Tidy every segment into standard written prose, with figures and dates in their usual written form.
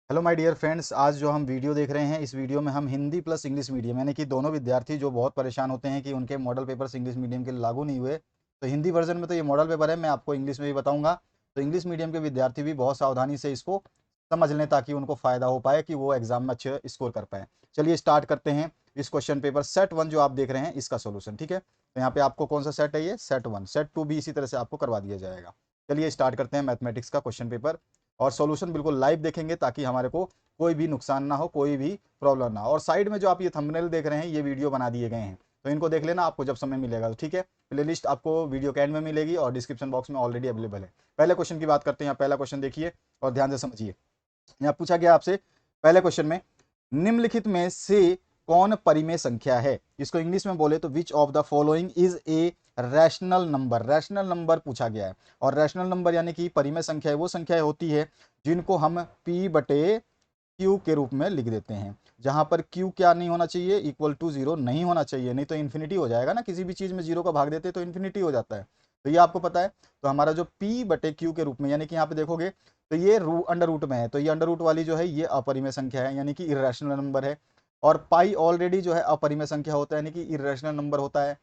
Hello my dear friends, आज जो हम वीडियो देख रहे हैं इस वीडियो में हम हिंदी प्लस इंग्लिश मीडियम यानी कि दोनों विद्यार्थी जो बहुत परेशान होते हैं कि उनके मॉडल पेपर्स इंग्लिश मीडियम के लिए लागू नहीं हुए। तो हिंदी वर्जन में तो ये मॉडल पेपर है, मैं आपको इंग्लिश में भी बताऊंगा। तो इंग्लिश मीडियम के विद्यार्थी भी बहुत सावधानी से इसको समझ लें ताकि उनको फ़ायदा हो पाए कि वो एग्जाम में अच्छे स्कोर कर पाए। चलिए स्टार्ट करते हैं। इस क्वेश्चन पेपर सेट वन जो आप देख रहे हैं इसका सोल्यूशन, ठीक है। तो यहाँ पे आपको कौन सा सेट है, ये सेट वन। सेट टू भी इसी तरह से आपको करवा दिया जाएगा। चलिए स्टार्ट करते हैं मैथमेटिक्स का क्वेश्चन पेपर। और सॉल्यूशन बिल्कुल लाइव देखेंगे ताकि हमारे को कोई भी नुकसान ना हो, कोई भी प्रॉब्लम ना हो। और साइड में जो आप ये थंबनेल देख रहे हैं ये वीडियो बना दिए गए हैं, तो इनको देख लेना आपको जब समय मिलेगा तो, ठीक है। प्लेलिस्ट आपको वीडियो के एंड में मिलेगी और डिस्क्रिप्शन बॉक्स में ऑलरेडी अवेलेबल है। पहले क्वेश्चन की बात करते हैं। यहाँ पहला क्वेश्चन देखिए और ध्यान से समझिए। यहाँ पूछा गया आपसे पहले क्वेश्चन में, निम्नलिखित में से कौन परिमेय संख्या है। इसको इंग्लिश में बोले तो विच of the following is a rational number. Rational number पूछा गया है और रैशनल नंबर यानी कि परिमेय संख्या वो संख्या होती है जिनको हम p बटे क्यू के रूप में लिख देते हैं। जहां पर क्यू क्या नहीं होना चाहिए, इक्वल टू जीरो नहीं होना चाहिए, नहीं तो इन्फिनिटी हो जाएगा ना। किसी भी चीज में जीरो का भाग देते तो इन्फिनिटी हो जाता है। तो ये आपको पता है। तो हमारा जो p बटे क्यू के रूप में यानी कि यहाँ पे देखोगे तो ये अंडर रूट में है, तो ये अंडर रूट वाली जो है ये अपरिमेय संख्या है यानी कि इर्रेशनल नंबर है। और पाई ऑलरेडी जो है अपरिमेय संख्या होता है यानी कि इर्रेशनल नंबर होता है।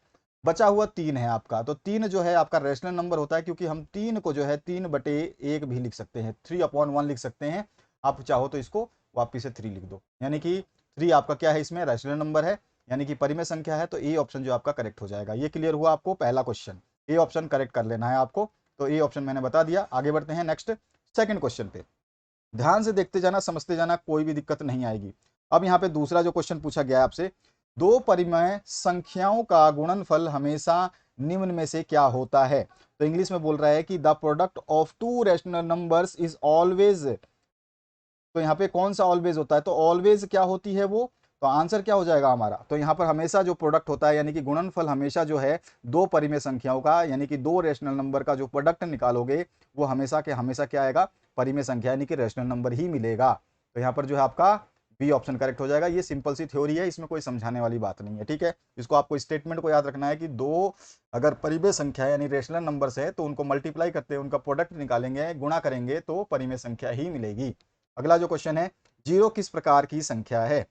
बचा हुआ तीन है आपका, तो तीन जो है आपका रैशनल नंबर होता है क्योंकि हम तीन को जो है 3/1 भी लिख सकते हैं, 3/1 लिख सकते हैं। आप चाहो तो इसको वापिस से 3 लिख दो, यानी कि 3 आपका क्या है, इसमें रैशनल नंबर है यानी कि परिमेय संख्या है। तो ए ऑप्शन जो आपका करेक्ट हो जाएगा। ये क्लियर हुआ आपको पहला क्वेश्चन। ए ऑप्शन करेक्ट कर लेना है आपको। तो ए ऑप्शन मैंने बता दिया। आगे बढ़ते हैं नेक्स्ट सेकंड क्वेश्चन पे। ध्यान से देखते जाना, समझते जाना, कोई भी दिक्कत नहीं आएगी। अब यहाँ पे दूसरा जो क्वेश्चन पूछा गया है आपसे, दो परिमेय संख्याओं का गुणनफल हमेशा निम्न में से क्या होता है। तो इंग्लिश में बोल रहा है कि the product of to rational numbers is always. तो यहाँ पे कौन सा ऑलवेज होता है, तो ऑलवेज क्या होती है वो। तो आंसर क्या हो जाएगा हमारा, तो यहाँ पर हमेशा जो प्रोडक्ट होता है यानी कि गुणनफल हमेशा जो है दो परिमेय संख्याओं का यानी कि दो रेशनल नंबर का जो प्रोडक्ट निकालोगे वो हमेशा के हमेशा क्या आएगा, परिमेय संख्या यानी कि रेशनल नंबर ही मिलेगा। तो यहाँ पर जो है आपका बी ऑप्शन करेक्ट हो जाएगा। ये सिंपल सी थ्योरी है, इसमें कोई समझाने वाली बात नहीं है, ठीक है। इसको आपको स्टेटमेंट को याद रखना है कि दो अगर परिमेय संख्या यानी रेशनल नंबर है तो उनको मल्टीप्लाई करते हैं, उनका प्रोडक्ट निकालेंगे, गुणा करेंगे तो परिमेय संख्या ही मिलेगी। अगला जो क्वेश्चन है, जीरो किस प्रकार की संख्या है।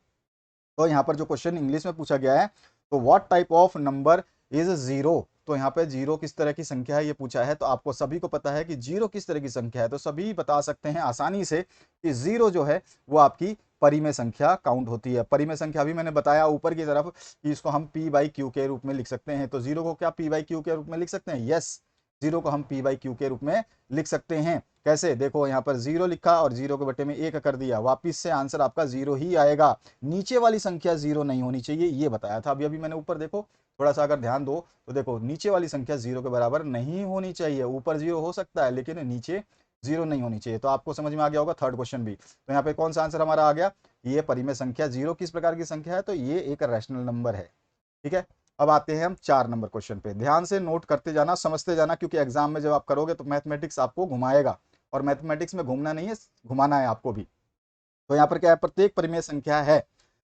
तो यहाँ पर जो क्वेश्चन इंग्लिश में पूछा गया है, तो what type of number is zero. तो यहाँ पे जीरो किस तरह की संख्या है ये पूछा है। तो आपको सभी को पता है कि जीरो किस तरह की संख्या है, तो सभी बता सकते हैं आसानी से कि जीरो जो है वो आपकी परिमेय संख्या काउंट होती है। परिमेय संख्या भी मैंने बताया ऊपर की तरफ कि इसको हम पी बाई क्यू के रूप में लिख सकते हैं। तो जीरो को क्या पी बाई क्यू के रूप में लिख सकते हैं, यस, जीरो को हम पी बाई क्यू के रूप में लिख सकते हैं। कैसे, देखो यहाँ पर जीरो लिखा और जीरो के बटे में एक कर दिया, वापिस से आंसर आपका जीरो ही आएगा। नीचे वाली संख्या जीरो नहीं होनी चाहिए, ये बताया था अभी अभी मैंने ऊपर। देखो थोड़ा सा अगर ध्यान दो तो देखो नीचे वाली संख्या जीरो के बराबर नहीं होनी चाहिए। ऊपर जीरो हो सकता है लेकिन नीचे जीरो नहीं होनी चाहिए। तो आपको समझ में आ गया होगा थर्ड क्वेश्चन भी। तो यहाँ पे कौन सा आंसर हमारा आ गया, ये परिमेय संख्या जीरो किस प्रकार की संख्या है, तो ये एक रैशनल नंबर है, ठीक है। अब आते हैं हम 4 नंबर क्वेश्चन पे। ध्यान से नोट करते जाना, समझते जाना, क्योंकि एग्जाम में जब आप करोगे तो मैथमेटिक्स आपको घुमाएगा और मैथमेटिक्स में घूमना नहीं है, घुमाना है आपको भी। तो यहाँ पर क्या है, प्रत्येक परिमेय संख्या है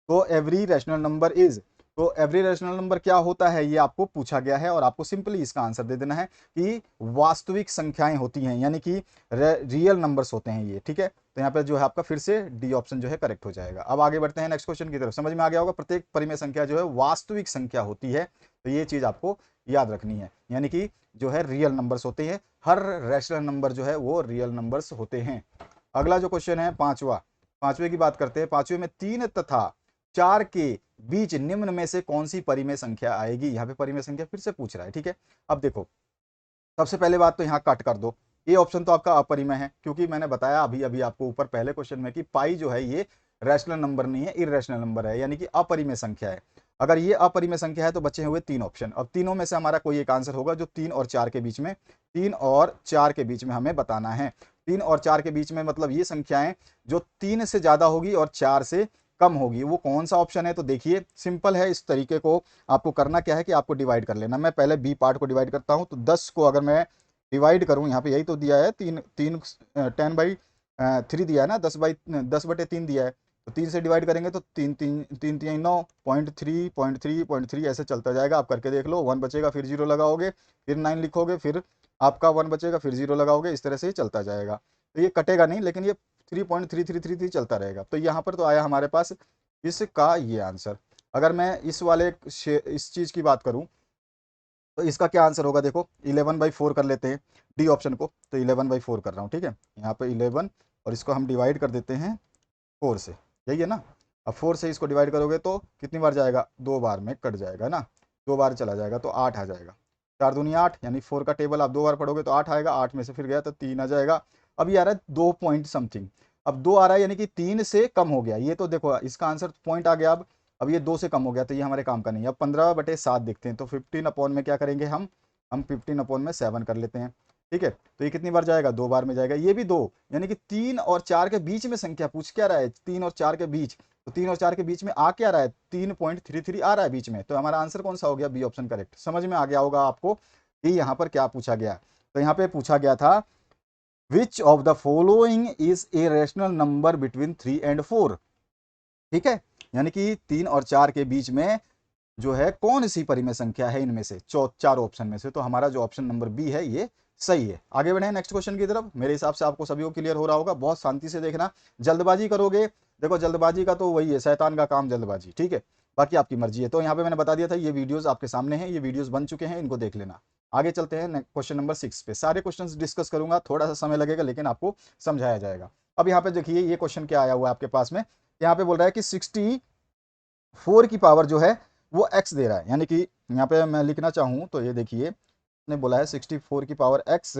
तो एवरी रैशनल नंबर इज। तो एवरी रैशनल नंबर क्या होता है ये आपको पूछा गया है और आपको सिंपली इसका आंसर दे देना है कि वास्तविक संख्याएं होती हैं यानी कि रियल नंबर्स होते हैं ये, ठीक है। तो यहाँ पे जो है आपका फिर से डी ऑप्शन जो है करेक्ट हो जाएगा। अब आगे बढ़ते हैं नेक्स्ट क्वेश्चन की तरफ। समझ में आ गया होगा, प्रत्येक परिमेय संख्या जो है वास्तविक संख्या होती है। तो ये चीज आपको याद रखनी है, यानी कि जो है रियल नंबर्स होते हैं। हर रैशनल नंबर जो है वो रियल नंबर्स होते हैं। अगला जो क्वेश्चन है पांचवा, पांचवे की बात करते हैं। पांचवे में 3 तथा 4 के बीच निम्न में से कौन सी परिमेय संख्या आएगी। यहाँ पे परिमेय संख्या फिर से पूछ रहा है, ठीक है। अब देखो सबसे पहले बात तो यहाँ कट कर दो, ये ऑप्शन तो आपका अपरिमेय है क्योंकि मैंने बताया अभी अभी आपको ऊपर पहले क्वेश्चन में कि पाई जो है ये रैशनल नंबर नहीं है, इरेशनल नंबर है यानी कि अपरिमेय संख्या है। अगर ये अपरिमेय संख्या है तो बचे हुए 3 ऑप्शन। अब तीनों में से हमारा कोई एक आंसर होगा जो 3 और 4 के बीच में, 3 और 4 के बीच में हमें बताना है। 3 और 4 के बीच में मतलब ये संख्याएं जो 3 से ज्यादा होगी और 4 से कम होगी, वो कौन सा ऑप्शन है। तो देखिए सिंपल है, इस तरीके को आपको करना क्या है कि आपको डिवाइड कर लेना। मैं पहले बी पार्ट को डिवाइड करता हूं। तो 10 को अगर मैं डिवाइड करूं, यहाँ पे यही तो दिया है, तीन तीन 10/3 दिया है ना, 10/3 दिया है। तो 3 से डिवाइड करेंगे तो 3 3 9 0.3 ऐसे चलता जाएगा। आप करके देख लो, 1 बचेगा फिर 0 लगाओगे, फिर 9 लिखोगे, फिर आपका 1 बचेगा, फिर 0 लगाओगे, इस तरह से ही चलता जाएगा। तो ये कटेगा नहीं, लेकिन ये 3.3333 चलता रहेगा। तो यहाँ पर तो आया हमारे पास इसका ये आंसर। अगर मैं इस वाले इस चीज़ की बात करूँ तो इसका क्या आंसर होगा, देखो 11/4 कर लेते हैं डी ऑप्शन को, तो 11/4 कर रहा हूँ, ठीक है। यहाँ पे 11 और इसको हम डिवाइड कर देते हैं 4 से, यही है ना। अब 4 से इसको डिवाइड करोगे तो कितनी बार जाएगा, 2 बार में कट जाएगा ना, 2 बार चला जाएगा तो 8 आ जाएगा। 4 दूनी 8, यानी 4 का टेबल आप 2 बार पढ़ोगे तो 8 आएगा, 8 में से फिर गया तो 3 आ जाएगा। अब ये आ रहा है 2 पॉइंट समथिंग, अब 2 आ रहा है यानी कि 3 से कम हो गया, ये तो देखो इसका आंसर पॉइंट आ गया। अब ये 2 से कम हो गया तो ये हमारे काम का नहीं है। अब 15/7 देखते हैं, तो 15 अपॉन में क्या करेंगे हम 15 अपॉन में 7 कर लेते हैं, ठीक है। तो ये कितनी बार जाएगा, 2 बार में जाएगा, ये भी 2, यानी कि 3 और 4 के बीच में संख्या पूछ क्या रहा है, 3 और 4 के बीच, तो 3 और 4 के बीच में आ क्या रहा है, 3.33 आ रहा है बीच में। तो हमारा आंसर कौन सा हो गया, बी ऑप्शन करेक्ट। समझ में आ गया होगा आपको कि यहाँ पर क्या पूछा गया। तो यहाँ पे पूछा गया था विच of the following is a rational number between 3 and 4, ठीक है। यानी कि 3 और 4 के बीच में जो है कौन सी परिमेय संख्या है इनमें से, चार ऑप्शन में से। तो हमारा जो ऑप्शन नंबर बी है ये सही है। आगे बढ़े नेक्स्ट क्वेश्चन की तरफ। मेरे हिसाब से आपको सभी को क्लियर हो रहा होगा, बहुत शांति से देखना, जल्दबाजी करोगे, देखो जल्दबाजी का तो वही है, शैतान का काम जल्दबाजी, ठीक है। बाकी आपकी मर्जी है। तो यहाँ पे मैंने बता दिया था, ये वीडियोस आपके सामने हैं, ये वीडियोस बन चुके हैं, इनको देख लेना। आगे चलते हैं क्वेश्चन नंबर 6 पे। सारे क्वेश्चन डिस्कस करूंगा, थोड़ा सा समय लगेगा लेकिन आपको समझाया जाएगा। अब यहाँ पे देखिए ये क्वेश्चन क्या आया हुआ है आपके पास में। यहाँ पे बोल रहा है कि 64 की पावर जो है वो x दे रहा है, यानी कि यहाँ पे मैं लिखना चाहूँ तो ये देखिए ने बोला है 64 की पावर x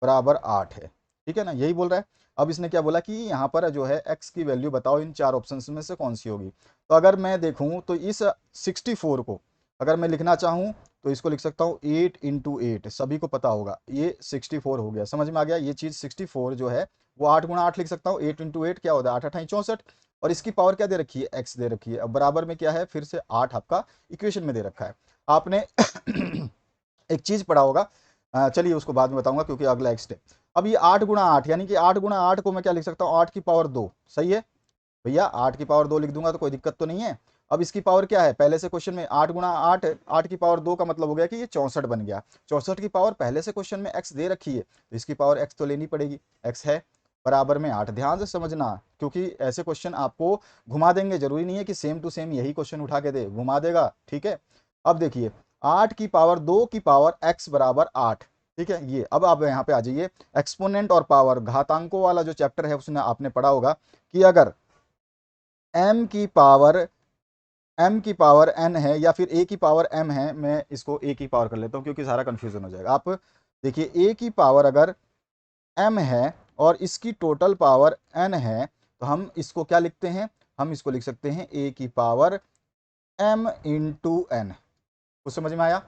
बराबर 8 है, ठीक है ना, यही बोल रहा है। अब इसने क्या बोला कि यहाँ पर जो है x की वैल्यू बताओ इन चार ऑप्शंस में से कौन सी होगी। तो अगर मैं देखूँ तो इस 64 को अगर मैं लिखना चाहूँ तो इसको लिख सकता हूँ 8 × 8, सभी को पता होगा ये 64 हो गया। समझ में आ गया, ये चीज़ 64 जो है वो 8 × 8 लिख सकता हूँ, 8 × 8 क्या होता है, 8 8 64, और इसकी पावर क्या दे रखी है, x दे रखी है। अब बराबर में क्या है, फिर से 8 आपका इक्वेशन में दे रखा है। आपने एक चीज पढ़ा होगा, चलिए उसको बाद में बताऊंगा क्योंकि अगला एक स्टेप। अब ये 8 × 8, यानी कि 8 × 8 को मैं क्या लिख सकता हूँ, 8 की पावर 2, सही है भैया, 8 की पावर 2 लिख दूंगा तो कोई दिक्कत तो नहीं है। अब इसकी पावर क्या है, पहले से क्वेश्चन में 8 × 8, 8 की पावर 2 का मतलब हो गया कि ये 64 बन गया। 64 की पावर पहले से क्वेश्चन में x दे रखी है, तो इसकी पावर x तो लेनी पड़ेगी, x है बराबर में 8। ध्यान से समझना क्योंकि ऐसे क्वेश्चन आपको घुमा देंगे, जरूरी नहीं है कि सेम टू सेम यही क्वेश्चन उठा के दे, घुमा देगा, ठीक है। अब देखिए 8 की पावर 2 की पावर x बराबर 8, ठीक है। ये अब आप यहाँ पे आ जाइए, एक्सपोनेंट और पावर घातांकों वाला जो चैप्टर है उसमें आपने पढ़ा होगा कि अगर m की पावर n है या फिर a की पावर m है, मैं इसको a की पावर कर लेता हूँ क्योंकि सारा कंफ्यूजन हो जाएगा। आप देखिए a की पावर अगर m है और इसकी टोटल पावर n है तो हम इसको क्या लिखते हैं, हम इसको लिख सकते हैं a की पावर m × n। कुछ समझ में आया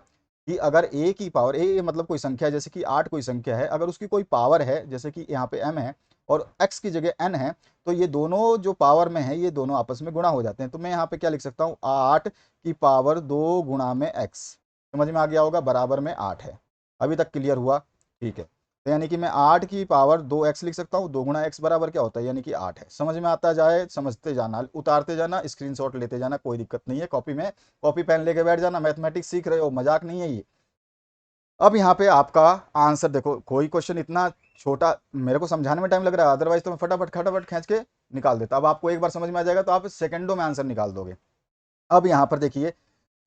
कि अगर a की पावर, a मतलब कोई संख्या है, जैसे कि 8 कोई संख्या है, अगर उसकी कोई पावर है जैसे कि यहाँ पे m है और x की जगह n है, तो ये दोनों जो पावर में है ये दोनों आपस में गुणा हो जाते हैं। तो मैं यहाँ पे क्या लिख सकता हूँ, 8 की पावर 2 गुणा में x, समझ में आ गया होगा, बराबर में 8 है। अभी तक क्लियर हुआ, ठीक है। तो यानी कि मैं 8 की पावर 2x लिख सकता हूँ, 2 गुणा x बराबर क्या होता है, यानी कि 8 है। समझ में आता जाए समझते जाना, उतारते जाना, स्क्रीनशॉट लेते जाना, कोई दिक्कत नहीं है। कॉपी में कॉपी पेन लेके बैठ जाना, मैथमेटिक्स सीख रहे हो, मजाक नहीं है ये। अब यहाँ पे आपका आंसर देखो, कोई क्वेश्चन इतना छोटा मेरे को समझाने में टाइम लग रहा है, अदरवाइज तो मैं फटाफट फटाफट खींच के निकाल देता। अब आपको एक बार समझ में आ जाएगा तो आप सेकंडों में आंसर निकाल दोगे। अब यहाँ पर देखिए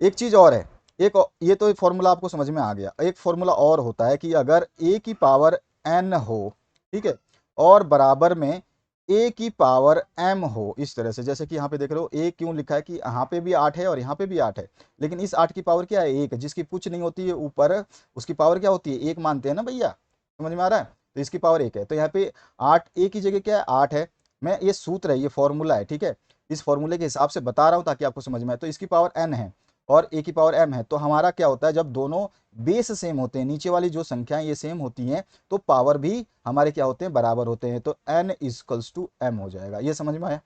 एक चीज और है, ये तो फॉर्मूला आपको समझ में आ गया। एक फॉर्मूला और होता है कि अगर a की पावर n हो, ठीक है, और बराबर में a की पावर m हो, इस तरह से, जैसे कि यहाँ पे देख रहे हो a क्यों लिखा है कि यहाँ पे भी 8 है और यहाँ पे भी 8 है, लेकिन इस 8 की पावर क्या है, 1, जिसकी पुछ नहीं होती है ऊपर उसकी पावर क्या होती है, 1 मानते हैं ना भैया, समझ में आ रहा है। तो इसकी पावर 1 है, तो यहाँ पे 8, a की जगह क्या है, 8 है। मैं ये सूत्र है, ये फॉर्मूला है, ठीक है, इस फॉर्मूले के हिसाब से बता रहा हूँ ताकि आपको समझ में आए। तो इसकी पावर n है और a की पावर m है, तो हमारा क्या होता है, जब दोनों बेस सेम होते हैं, नीचे वाली जो संख्याएं ये सेम होती हैं, तो पावर भी हमारे क्या होते हैं, बराबर होते हैं। तो n = m हो जाएगा। ये समझ में आया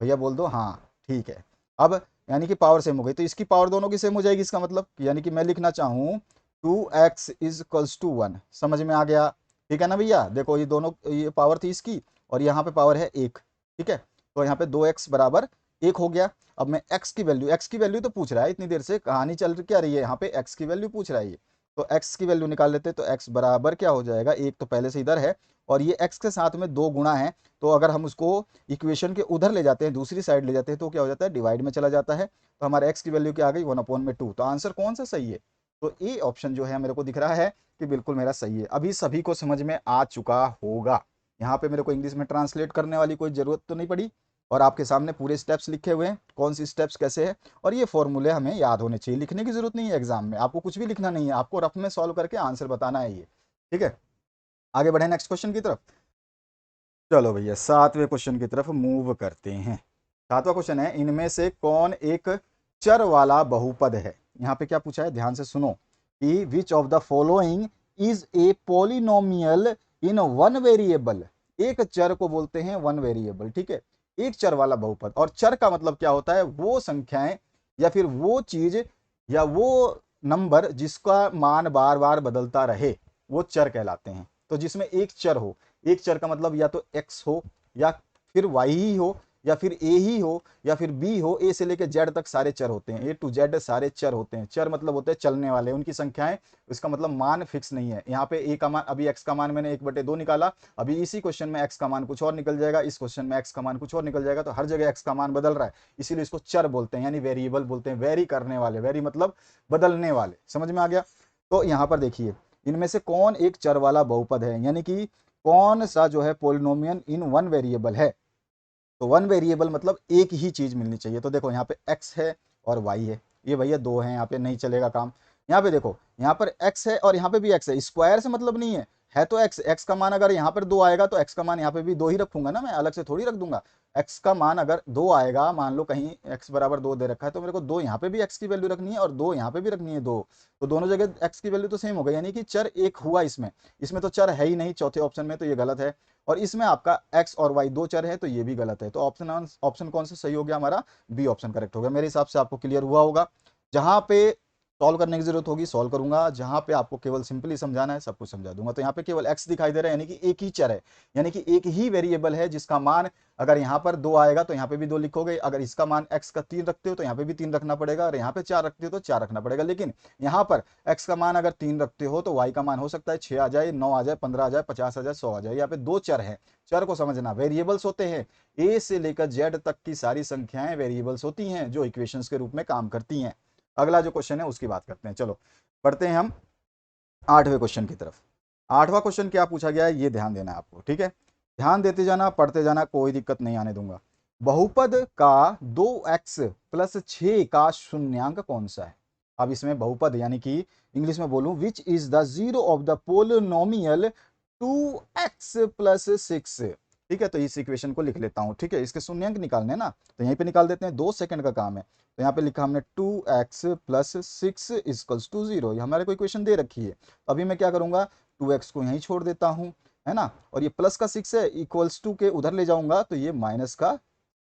भैया, बोल दो हाँ, ठीक है। अब यानी कि पावर सेम हो गई तो इसकी पावर दोनों की सेम हो जाएगी, इसका मतलब यानी कि मैं लिखना चाहूँ 2x = 1, समझ में आ गया, ठीक है ना भैया। देखो ये दोनों, ये पावर थी इसकी और यहाँ पे पावर है 1, ठीक है। तो यहाँ पे 2x बराबर 1 हो गया। अब मैं x की वैल्यू तो पूछ रहा है, इतनी देर से कहानी चल क्या रही है, यहाँ पे x की वैल्यू पूछ रहा है ये, तो x की वैल्यू निकाल लेते हैं, तो x बराबर क्या हो जाएगा, एक तो पहले से इधर है और ये x के साथ में 2 गुणा है, तो अगर हम उसको इक्वेशन के उधर ले जाते हैं, दूसरी साइड ले जाते हैं, तो क्या हो जाता है, डिवाइड में चला जाता है। तो हमारे x की वैल्यू क्या आ गई, 1/2। तो आंसर कौन सा सही है, तो ए ऑप्शन जो है मेरे को दिख रहा है कि बिल्कुल मेरा सही है। अभी सभी को समझ में आ चुका होगा, यहाँ पे मेरे को इंग्लिश में ट्रांसलेट करने वाली कोई ज़रूरत तो नहीं पड़ी, और आपके सामने पूरे स्टेप्स लिखे हुए हैं, कौन सी स्टेप्स कैसे है, और ये फॉर्मूले हमें याद होने चाहिए, लिखने की जरूरत नहीं है एग्जाम में, आपको कुछ भी लिखना नहीं है, आपको रफ में सॉल्व करके आंसर बताना है ये। ठीक है, आगे बढ़े नेक्स्ट क्वेश्चन की तरफ। चलो भैया 7वें क्वेश्चन की तरफ मूव करते हैं। 7वां क्वेश्चन है, इनमें से कौन एक चर वाला बहुपद है। यहाँ पे क्या पूछा है, ध्यान से सुनो, कि which of the following is a polynomial in one variable. एक चर को बोलते हैं वन वेरिएबल, ठीक है, एक चर वाला बहुपद। और चर का मतलब क्या होता है, वो संख्याएं या फिर वो चीज या वो नंबर जिसका मान बार बार बदलता रहे, वो चर कहलाते हैं। तो जिसमें एक चर हो, एक चर का मतलब या तो x हो या फिर y ही हो या फिर a ही हो या फिर b हो, a से लेकर z तक सारे चर होते हैं, a to z सारे चर होते हैं। चर मतलब होते हैं चलने वाले, उनकी संख्याएं, इसका मतलब मान फिक्स नहीं है। यहाँ पे a का मान, अभी x का मान मैंने 1/2 निकाला, अभी इसी क्वेश्चन में x का मान कुछ और निकल जाएगा, इस क्वेश्चन में x का मान कुछ और निकल जाएगा, तो हर जगह x का मान बदल रहा है, इसीलिए इसको चर बोलते हैं, यानी वेरिएबल बोलते हैं, वेरी करने वाले, वेरी मतलब बदलने वाले। समझ में आ गया। तो यहाँ पर देखिए, इनमें से कौन एक चर वाला बहुपद है, यानी कि कौन सा जो है पोलिनोमियल इन वन वेरिएबल है। तो वन वेरिएबल मतलब एक ही चीज मिलनी चाहिए। तो देखो यहाँ पे x है और y है, ये भैया दो हैं, यहाँ पे नहीं चलेगा काम। यहाँ पे देखो, यहाँ पर x है और यहाँ पे भी x है, स्क्वायर से मतलब नहीं है तो x का मान अगर यहाँ पर 2 आएगा तो x का मान यहाँ पे भी 2 ही रखूंगा ना, मैं अलग से थोड़ी रख दूंगा। x का मान अगर 2 आएगा, मान लो कहीं x बराबर 2 दे रखा है, तो मेरे को 2 यहाँ पे भी x की वैल्यू रखनी है और 2 यहाँ पे भी रखनी है, 2, तो दोनों जगह x की वैल्यू तो सेम हो गई, यानी कि चर एक हुआ इसमें। इसमें तो चर है ही नहीं चौथे ऑप्शन में, तो ये गलत है। और इसमें आपका x और y दो चर है, तो ये भी गलत है। तो ऑप्शन कौन सा सही हो गया हमारा, बी ऑप्शन करेक्ट हो गया। मेरे हिसाब से आपको क्लियर हुआ होगा। जहां पे सॉल्व करने की जरूरत होगी सॉल्व करूंगा, जहां पे आपको केवल सिंपली समझाना है सब कुछ समझा दूंगा। तो यहाँ पे केवल x दिखाई दे रहा है, यानी कि एक ही चर है, यानी कि एक ही वेरिएबल है जिसका मान अगर यहाँ पर 2 आएगा तो यहाँ पे भी 2 लिखोगे, अगर इसका मान x का 3 रखते हो तो यहाँ पे भी 3 रखना पड़ेगा, और यहाँ पे 4 रखते हो तो 4 रखना पड़ेगा। लेकिन यहाँ पर x का मान अगर 3 रखते हो तो y का मान हो सकता है 6 आ जाए, 9 आ जाए, 15 आ जाए, 50 आ जाए, 100 आ जाए। यहाँ पे दो चर है, चर को समझना, वेरिएबल्स होते हैं, a से लेकर z तक की सारी संख्याएं वेरिएबल्स होती हैं जो इक्वेशंस के रूप में काम करती हैं। अगला जो क्वेश्चन है उसकी बात करते हैं। चलो पढ़ते हैं हम 8वें क्वेश्चन की तरफ। 8वां क्वेश्चन क्या पूछा गया है, ये ध्यान देना है आपको, ठीक है, ध्यान देते जाना, पढ़ते जाना, कोई दिक्कत नहीं आने दूंगा। बहुपद का 2x प्लस 6 का शून्यांक कौन सा है। अब इसमें बहुपद यानी कि इंग्लिश में बोलूं, which is the zero of the polynomial 2x plus 6। ठीक है, तो इस इक्वेशन को लिख लेता हूं, ठीक है, इसके शून्यांक निकालने ना, तो यहीं पे निकाल देते हैं, 2 सेकंड का काम है। तो यहाँ पे लिखा हमने 2x प्लस 6 इक्वल्स टू 0, ये हमारे को इक्वेशन दे रखी है। तो अभी मैं क्या करूंगा, 2x को यहीं छोड़ देता हूं, है ना, और ये प्लस का 6 है, इक्वल्स टू के उधर ले जाऊंगा तो ये माइनस का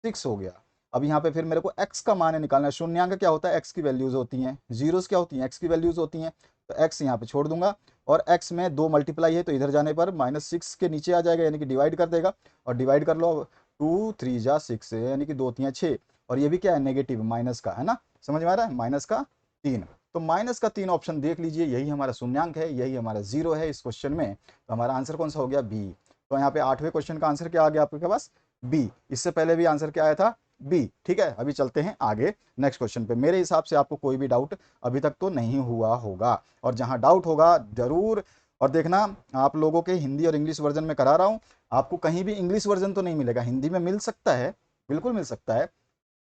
6 हो गया। अब यहाँ पे फिर मेरे को x का मान निकालना है। शून्यांक क्या होता है, x की वैल्यूज होती हैं, जीरोस क्या होती हैं, x की वैल्यूज होती हैं। तो x यहाँ पे छोड़ दूंगा, और x में 2 मल्टीप्लाई है तो इधर जाने पर -6 के नीचे आ जाएगा, यानी कि डिवाइड कर देगा, और डिवाइड कर लो, 2 3 जा 6 यानी कि 2 3 6, और ये भी क्या है, नेगेटिव माइनस का, है ना, समझ में आ रहा है, -3। तो -3 ऑप्शन देख लीजिए, यही हमारा शून्यांक है, यही हमारा जीरो है इस क्वेश्चन में। तो हमारा आंसर कौन सा हो गया, बी। तो यहाँ पे 8वें क्वेश्चन का आंसर क्या आ गया आपके पास, बी। इससे पहले भी आंसर क्या आया था, बी। ठीक है, अभी चलते हैं आगे नेक्स्ट क्वेश्चन पे। मेरे हिसाब से आपको कोई भी डाउट अभी तक तो नहीं हुआ होगा, और जहां डाउट होगा जरूर, और देखना, आप लोगों के हिंदी और इंग्लिश वर्जन में करा रहा हूं, आपको कहीं भी इंग्लिश वर्जन तो नहीं मिलेगा, हिंदी में मिल सकता है, बिल्कुल मिल सकता है,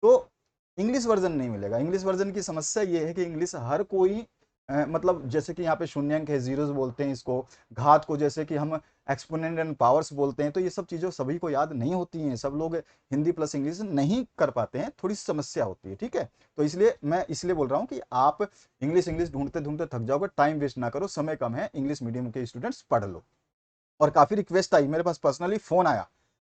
तो इंग्लिश वर्जन नहीं मिलेगा। इंग्लिश वर्जन की समस्या ये है कि इंग्लिश हर कोई मतलब जैसे कि यहाँ पे शून्यंक है, जीरोस बोलते हैं इसको, घात को जैसे कि हम एक्सपोनेंट एंड पावर्स बोलते हैं, तो ये सब चीज़ें सभी को याद नहीं होती हैं, सब लोग हिंदी प्लस इंग्लिश नहीं कर पाते हैं, थोड़ी समस्या होती है, ठीक है। तो इसलिए मैं इसलिए बोल रहा हूँ कि आप इंग्लिश इंग्लिश ढूंढते ढूंढते थक जाओगे, टाइम वेस्ट ना करो, समय कम है, इंग्लिश मीडियम के स्टूडेंट्स पढ़ लो। और काफ़ी रिक्वेस्ट आई, मेरे पास पर्सनली फ़ोन आया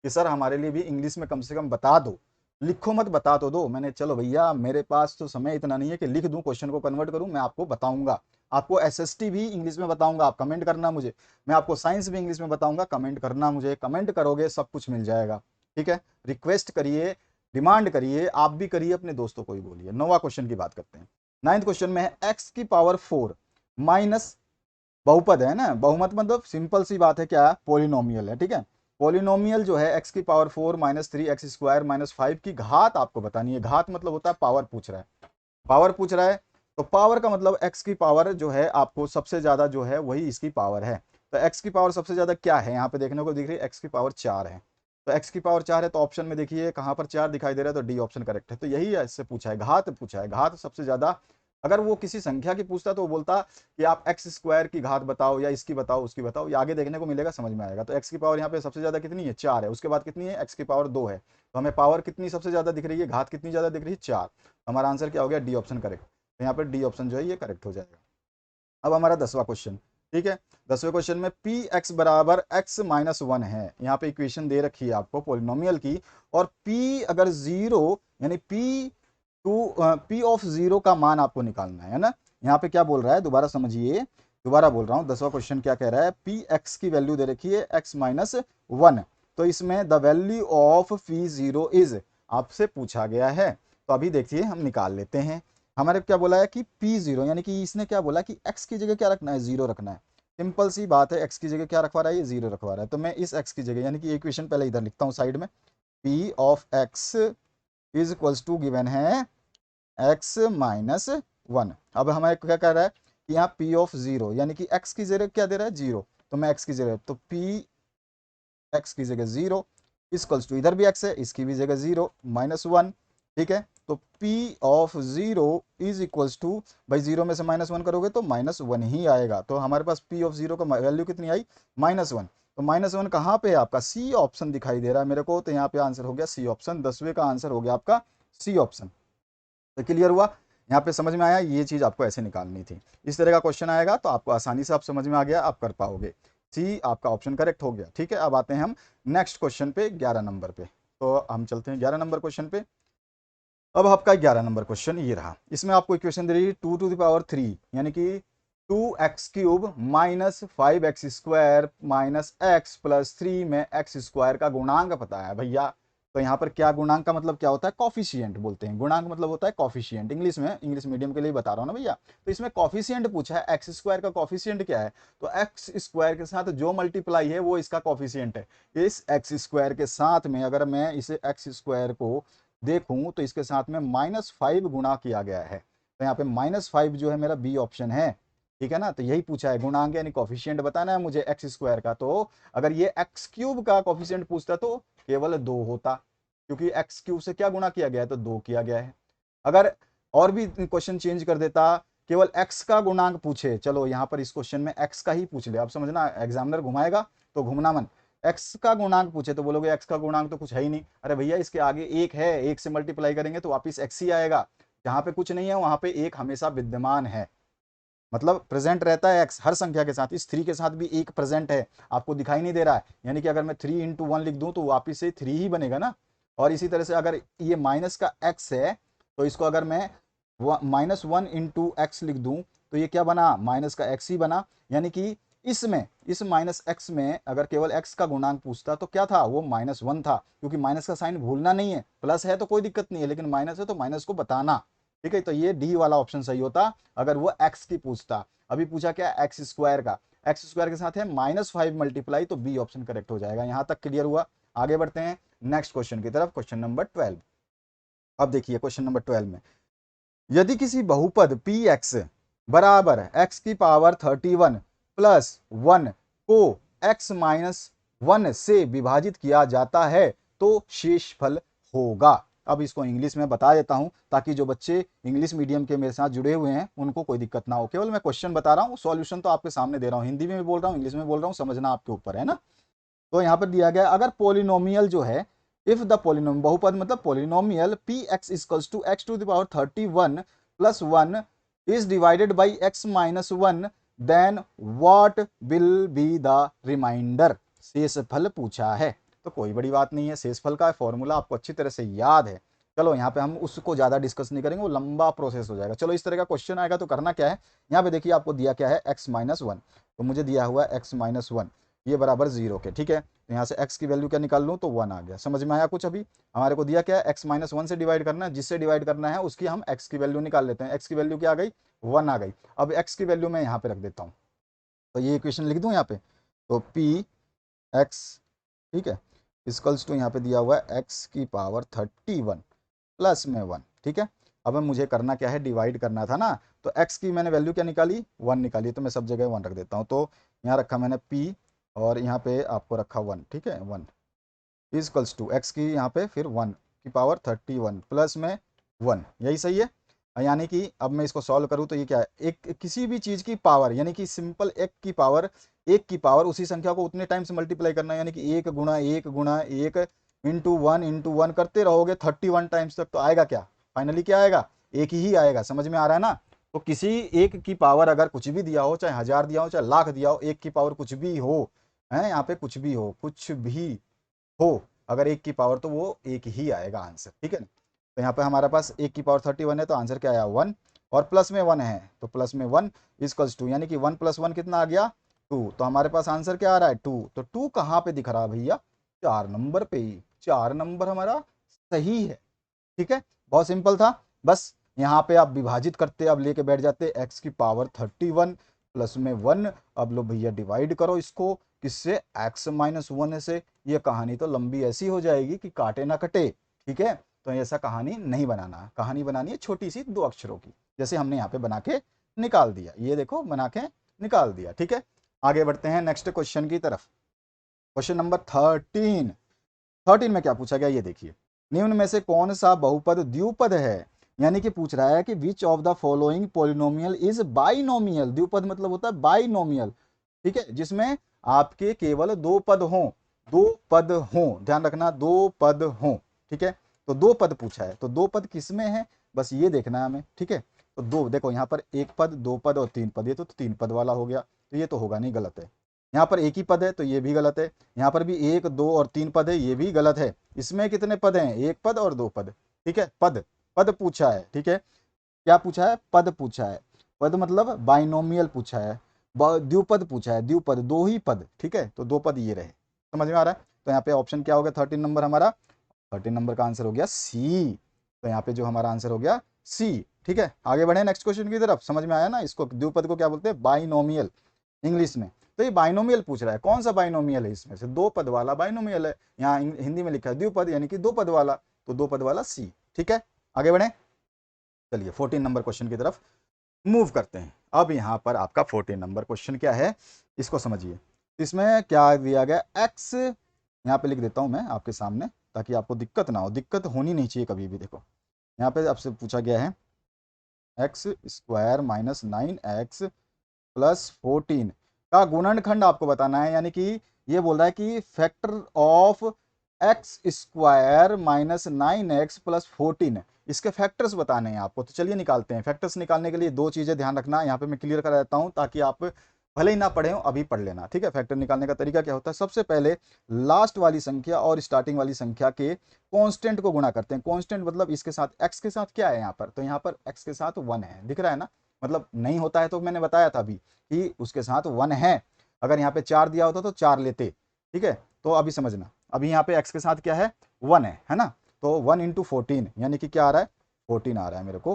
कि सर हमारे लिए भी इंग्लिश में कम से कम बता दो, लिखो मत बता तो दो। मैंने चलो भैया मेरे पास तो समय इतना नहीं है कि लिख दूं, क्वेश्चन को कन्वर्ट करूं, मैं आपको बताऊंगा, आपको एसएसटी भी इंग्लिश में बताऊंगा, आप कमेंट करना मुझे, मैं आपको साइंस भी इंग्लिश में बताऊंगा, कमेंट करना मुझे, कमेंट करोगे सब कुछ मिल जाएगा, ठीक है। रिक्वेस्ट करिए, डिमांड करिए, आप भी करिए, अपने दोस्तों को भी बोलिए। 9वां क्वेश्चन की बात करते हैं। 9th क्वेश्चन में है x की पावर 4 माइनस बहुपद है ना, बहुमत मतलब सिंपल सी बात है, क्या पोलिनोमियल है, ठीक है। पोलिनोमियल जो है x की पावर 4 माइनस 3x² - 5 की घात आपको बतानी है। घात मतलब होता है पावर पूछ रहा है, पावर पूछ रहा है। तो पावर का मतलब x की पावर जो है आपको सबसे ज्यादा जो है वही इसकी पावर है। तो x की पावर सबसे ज्यादा क्या है, यहाँ पे देखने को दिख रही है x की पावर 4 है। तो x की पावर 4 है, तो ऑप्शन में देखिए कहाँ पर 4 दिखाई दे रहा है, तो डी ऑप्शन करेक्ट है। तो यही है, इससे पूछा है, घात पूछा है, घात सबसे ज्यादा। अगर वो किसी संख्या की पूछता तो वो बोलता कि आप x² की घात बताओ, या इसकी बताओ, उसकी बताओ, ये आगे देखने को मिलेगा, समझ में आएगा। तो x की पावर यहाँ पे सबसे ज्यादा कितनी है, 4 है। उसके बाद कितनी है, x की पावर 2 है। तो हमें पावर कितनी सबसे ज्यादा दिख रही है, घात कितनी ज्यादा दिख रही है, 4। हमारा आंसर क्या हो गया, डी ऑप्शन करेक्ट। तो यहाँ पर डी ऑप्शन जो है ये करेक्ट हो जाएगा। अब हमारा 10वां क्वेश्चन, ठीक है। 10वें क्वेश्चन में पी एक्स बराबर x-1 है। यहाँ पे इक्वेशन दे रखी है आपको पोलिनोमियल की, और p अगर 0 यानी p ऑफ 0 का मान आपको निकालना है ना। यहाँ पे क्या बोल रहा है, दोबारा समझिए, दोबारा बोल रहा हूँ। 10वां क्वेश्चन क्या कह रहा है, पी एक्स की वैल्यू दे रखी है x-1। तो इसमें the value of p0 is आपसे पूछा गया है। तो अभी देखिए हम निकाल लेते हैं। हमारे क्या बोला है कि p0 यानी कि इसने क्या बोला कि x की जगह क्या रखना है, 0 रखना है। सिंपल सी बात है, x की जगह क्या रखवा रहा है, ये 0 रखवा रहा है। तो मैं इस x की जगह यानी कि इक्वेशन पहले इधर लिखता हूँ साइड में, p of x is equals to given है x-1। अब हमें क्या कह रहा है कि यहाँ p ऑफ 0 यानी कि x की जगह क्या दे रहा है, 0। तो मैं x की जगह, तो p x की जगह 0 इक्वल्स टू, इधर भी x है, इसकी भी जगह 0 -1, ठीक है। तो p of 0 is equals to, भाई 0 में से -1 करोगे तो -1 ही आएगा। तो हमारे पास p ऑफ 0 का वैल्यू कितनी आई, -1। तो -1 कहाँ पे है आपका, सी ऑप्शन दिखाई दे रहा है मेरे को। तो यहाँ पे आंसर हो गया सी ऑप्शन, 10वें का आंसर हो गया आपका सी ऑप्शन। तो क्लियर हुआ, यहाँ पे समझ में आया, ये चीज आपको ऐसे निकालनी थी। इस तरह का क्वेश्चन आएगा तो आपको आसानी से आप समझ में आ गया, आप कर पाओगे। सी आपका ऑप्शन करेक्ट हो गया, ठीक है। अब आते हैं हम नेक्स्ट क्वेश्चन पे, 11 नंबर पे। तो हम चलते हैं 11 नंबर क्वेश्चन पे। अब आपका 11 नंबर क्वेश्चन ये रहा। इसमें आपको इक्वेशन दे रही है 2 टू द पावर 3 यानी कि 2x³ minus 5x² minus x plus 3 में x² का गुणांक पता है भैया। तो यहाँ पर क्या, गुणांक का मतलब क्या होता है, कॉफिशिएंट बोलते हैं। गुणांक मतलब होता है कॉफिशिएंट, इंग्लिश में, इंग्लिश मीडियम के लिए बता रहा हूँ ना भैया। तो इसमें कॉफिशिएंट पूछा है, x² का कॉफिशिएंट क्या है, तो x² के साथ जो मल्टीप्लाई है वो इसका कॉफिशिएंट है। इस x² के साथ में अगर मैं इसे x² को देखूं तो इसके साथ में -5 गुणा किया गया है। तो यहाँ पे -5 जो है मेरा बी ऑप्शन है, ठीक है ना। तो यही पूछा है, गुणांक यानी कॉफिशिएंट बताना है मुझे x² का। तो अगर ये x³ का कॉफिशिएंट पूछता तो केवल 2 होता, क्योंकि x³ से क्या गुणा किया गया है, तो 2 किया गया है। अगर और भी क्वेश्चन चेंज कर देता, केवल x का गुणांक पूछे, चलो यहाँ पर इस क्वेश्चन में x का ही पूछ ले, अब समझना एग्जामिनर घुमाएगा तो घूमना मन। x का गुणांक पूछे तो बोलोगे x का गुणांक तो कुछ है ही नहीं। अरे भैया इसके आगे एक है, एक से मल्टीप्लाई करेंगे तो वापिस x ही आएगा। जहां पे कुछ नहीं है वहां पे एक हमेशा विद्यमान है, मतलब प्रेजेंट रहता है x हर संख्या के साथ। इस 3 के साथ भी एक प्रेजेंट है, आपको दिखाई नहीं दे रहा है। यानी कि अगर मैं 3 × 1 लिख दूं तो वापिस से 3 ही बनेगा ना। और इसी तरह से अगर ये माइनस का x है तो इसको अगर मैं -1 × x लिख दूं तो ये क्या बना, माइनस का x ही बना। यानी कि इसमें, इस -x में अगर केवल x का गुणांक पूछता तो क्या था, वो -1 था। क्योंकि माइनस का साइन भूलना नहीं है, प्लस है तो कोई दिक्कत नहीं है, लेकिन माइनस है तो माइनस को बताना, ठीक है। तो ये डी वाला ऑप्शन सही होता अगर वो x की पूछता। अभी पूछा क्या, x² का, x² के साथ है -5 मल्टीप्लाई, तो बी ऑप्शन करेक्ट हो जाएगा। यहां तक क्लियर हुआ। आगे बढ़ते हैं नेक्स्ट क्वेश्चन की तरफ, क्वेश्चन नंबर 12। अब देखिए क्वेश्चन नंबर 12 में, यदि किसी बहुपद px बराबर x की पावर 31 प्लस 1 को x-1 से विभाजित किया जाता है तो शेषफल होगा। अब इसको इंग्लिश में बता देता हूं ताकि जो बच्चे इंग्लिश मीडियम के मेरे साथ जुड़े हुए हैं उनको कोई दिक्कत ना हो। केवल मैं क्वेश्चन बता रहा हूं, सॉल्यूशन तो आपके सामने दे रहा हूं, हिंदी में भी बोल रहा हूं, इंग्लिश में बोल रहा हूं, समझना आपके ऊपर है ना। तो यहाँ पर दिया गया, अगर पोलिनोमियल जो है, इफ द पोलिनोम, बहुपद मतलब polynomial P X equals to x⁻³ 31 + 1 is divided by x-1, then what will be the remainder. शेषफल पूछा है। तो कोई बड़ी बात नहीं है, शेषफल का फॉर्मूला आपको अच्छी तरह से याद है। चलो यहाँ पे हम उसको ज्यादा डिस्कस नहीं करेंगे, वो लंबा प्रोसेस हो जाएगा। चलो इस तरह का क्वेश्चन आएगा तो करना क्या है, यहाँ पे देखिए आपको दिया क्या है, x-1। तो मुझे दिया हुआ है x-1। ये बराबर 0 के, ठीक है। तो यहाँ से x की वैल्यू क्या निकाल लूँ, तो 1 आ गया। समझ में आया कुछ? अभी हमारे को दिया क्या है, x माइनस 1 से डिवाइड करना है, जिससे डिवाइड करना है उसकी हम x की वैल्यू निकाल लेते हैं। x की वैल्यू क्या आ गई, 1 आ गई। अब x की वैल्यू मैं यहाँ पे रख देता हूँ, तो ये इक्वेशन लिख दूँ यहाँ पे, तो p x, ठीक है, इक्वल्स टू यहाँ पे दिया हुआ है x की पावर 31 प्लस में 1, ठीक है। अब मुझे करना क्या है, डिवाइड करना था ना, तो x की मैंने वैल्यू क्या निकाली, 1 निकाली, तो मैं सब जगह 1 रख देता हूँ। तो यहाँ रखा मैंने p और यहाँ पे आपको रखा 1, ठीक है, 1 इक्वल्स टू x की यहाँ पे फिर 1 की पावर 31 प्लस में 1, यही सही है। यानी कि अब मैं इसको सॉल्व करूँ तो ये क्या है, एक किसी भी चीज़ की पावर, यानी कि सिंपल एक की पावर उसी संख्या को उतने टाइम से मल्टीप्लाई करना है, यानी कि एक गुणा एक इंटू वन करते रहोगे 31 टाइम्स तक, तो आएगा क्या, फाइनली क्या आएगा, एक ही आएगा। समझ में आ रहा है ना? तो किसी एक की पावर अगर कुछ भी दिया हो, चाहे 1000 दिया हो, चाहे लाख दिया हो, एक की पावर कुछ भी हो, है यहाँ पे कुछ भी हो, कुछ भी हो, अगर एक की पावर, तो वो एक ही आएगा आंसर, ठीक है ना। तो यहाँ पे हमारे पास एक की पावर 31 है, तो आंसर क्या आया, 1, और प्लस में 1 है, तो प्लस में 1 इक्वल्स टू, यानी कि 1 प्लस 1 कितना आ गया, 2। तो हमारे पास आंसर क्या आ रहा है, 2। तो 2 कहाँ पे दिख रहा है भैया, 4 नंबर पे ही, 4 नंबर हमारा सही है, ठीक है। बहुत सिंपल था, बस यहाँ पे आप विभाजित करते, अब लेके बैठ जाते x की पावर 31 प्लस में 1। अब लो भैया डिवाइड करो इसको किससे, x माइनस 1 से। ये कहानी तो लंबी ऐसी हो जाएगी कि काटे ना कटे, ठीक है। तो ऐसा कहानी नहीं बनाना, कहानी बनानी है छोटी सी 2 अक्षरों की, जैसे हमने यहाँ पे बना के निकाल दिया, ये देखो बना के निकाल दिया, ठीक है। आगे बढ़ते हैं नेक्स्ट क्वेश्चन की तरफ। क्वेश्चन नंबर 13 में क्या पूछा गया, ये देखिए, निम्न में से कौन सा बहुपद द्विपद है, यानी कि पूछ रहा है कि which of the following polynomial is binomial. द्विपद मतलब होता है बाइनोमियल, ठीक है, जिसमें आपके केवल दो पद हों, दो पद हों, ध्यान रखना, दो पद हों, ठीक है। तो दो पद पूछा है, तो दो पद किसमें है, बस ये देखना है हमें, ठीक है। तो दो देखो, यहाँ पर एक पद, दो पद और तीन पद, ये तो तीन पद वाला हो गया, तो ये तो होगा नहीं, गलत है। यहाँ पर एक ही पद है, तो ये भी गलत है। यहाँ पर भी एक, दो और तीन पद है, ये भी गलत है। इसमें कितने पद हैं, एक पद और दो पद, ठीक है। पद पद पूछा है, ठीक है, क्या पूछा है, पद पूछा है। पद मतलब बाइनोमियल पूछा है, द्विपद पूछा है, द्विपद दो ही पद, ठीक है, तो दो पद ये रहे। समझ में आ रहा है? तो यहाँ पे ऑप्शन क्या हो गया, 13 नंबर हमारा, 13 नंबर का आंसर हो गया सी। तो यहाँ पे जो हमारा आंसर हो गया सी, ठीक है। आगे बढ़े नेक्स्ट क्वेश्चन की तरफ। समझ में आया ना, इसको द्विपद को क्या बोलते हैं, बाइनोमियल इंग्लिश में। तो ये बाइनोमियल पूछ रहा है, कौन सा बाइनोमियल है, इसमें से दो पद वाला बाइनोमियल है। यहाँ हिंदी में लिखा है द्विपद, यानी कि दो पद वाला, तो दो पद वाला सी, ठीक है। आगे बढ़े, चलिए 14 नंबर क्वेश्चन की तरफ मूव करते हैं। अब यहाँ पर आपका 14 नंबर क्वेश्चन क्या है, इसको समझिए। इसमें क्या दिया गया, एक्स, यहाँ पे लिख देता हूँ मैं आपके सामने, ताकि आपको दिक्कत ना हो, दिक्कत होनी नहीं चाहिए कभी भी। देखो यहाँ पे आपसे पूछा गया है x square minus 9x plus 14 का गुणनखंड आपको बताना है, यानी कि ये बोल रहा है कि factor of x square minus 9x plus 14, इसके फैक्टर्स बताने हैं आपको। तो चलिए निकालते हैं। फैक्टर्स निकालने के लिए दो चीजें ध्यान रखना, यहाँ पे मैं क्लियर करा देता हूँ, ताकि आप भले ही ना पढ़े हो अभी पढ़ लेना, ठीक है। फैक्टर निकालने का तरीका क्या होता है, सबसे पहले लास्ट वाली संख्या और स्टार्टिंग वाली संख्या के कांस्टेंट को गुणा करते हैं। कांस्टेंट मतलब इसके साथ एक्स के साथ क्या है, यहाँ पर तो यहाँ पर एक्स के साथ 1 है, दिख रहा है ना, मतलब नहीं होता है तो मैंने बताया था अभी कि उसके साथ 1 है। अगर यहाँ पे 4 दिया होता तो 4 लेते, ठीक है। तो अभी समझना, अभी यहाँ पे x के साथ क्या है, 1 है ना। तो 1 इंटू 14 यानी कि क्या आ रहा है, 14 आ रहा है मेरे को,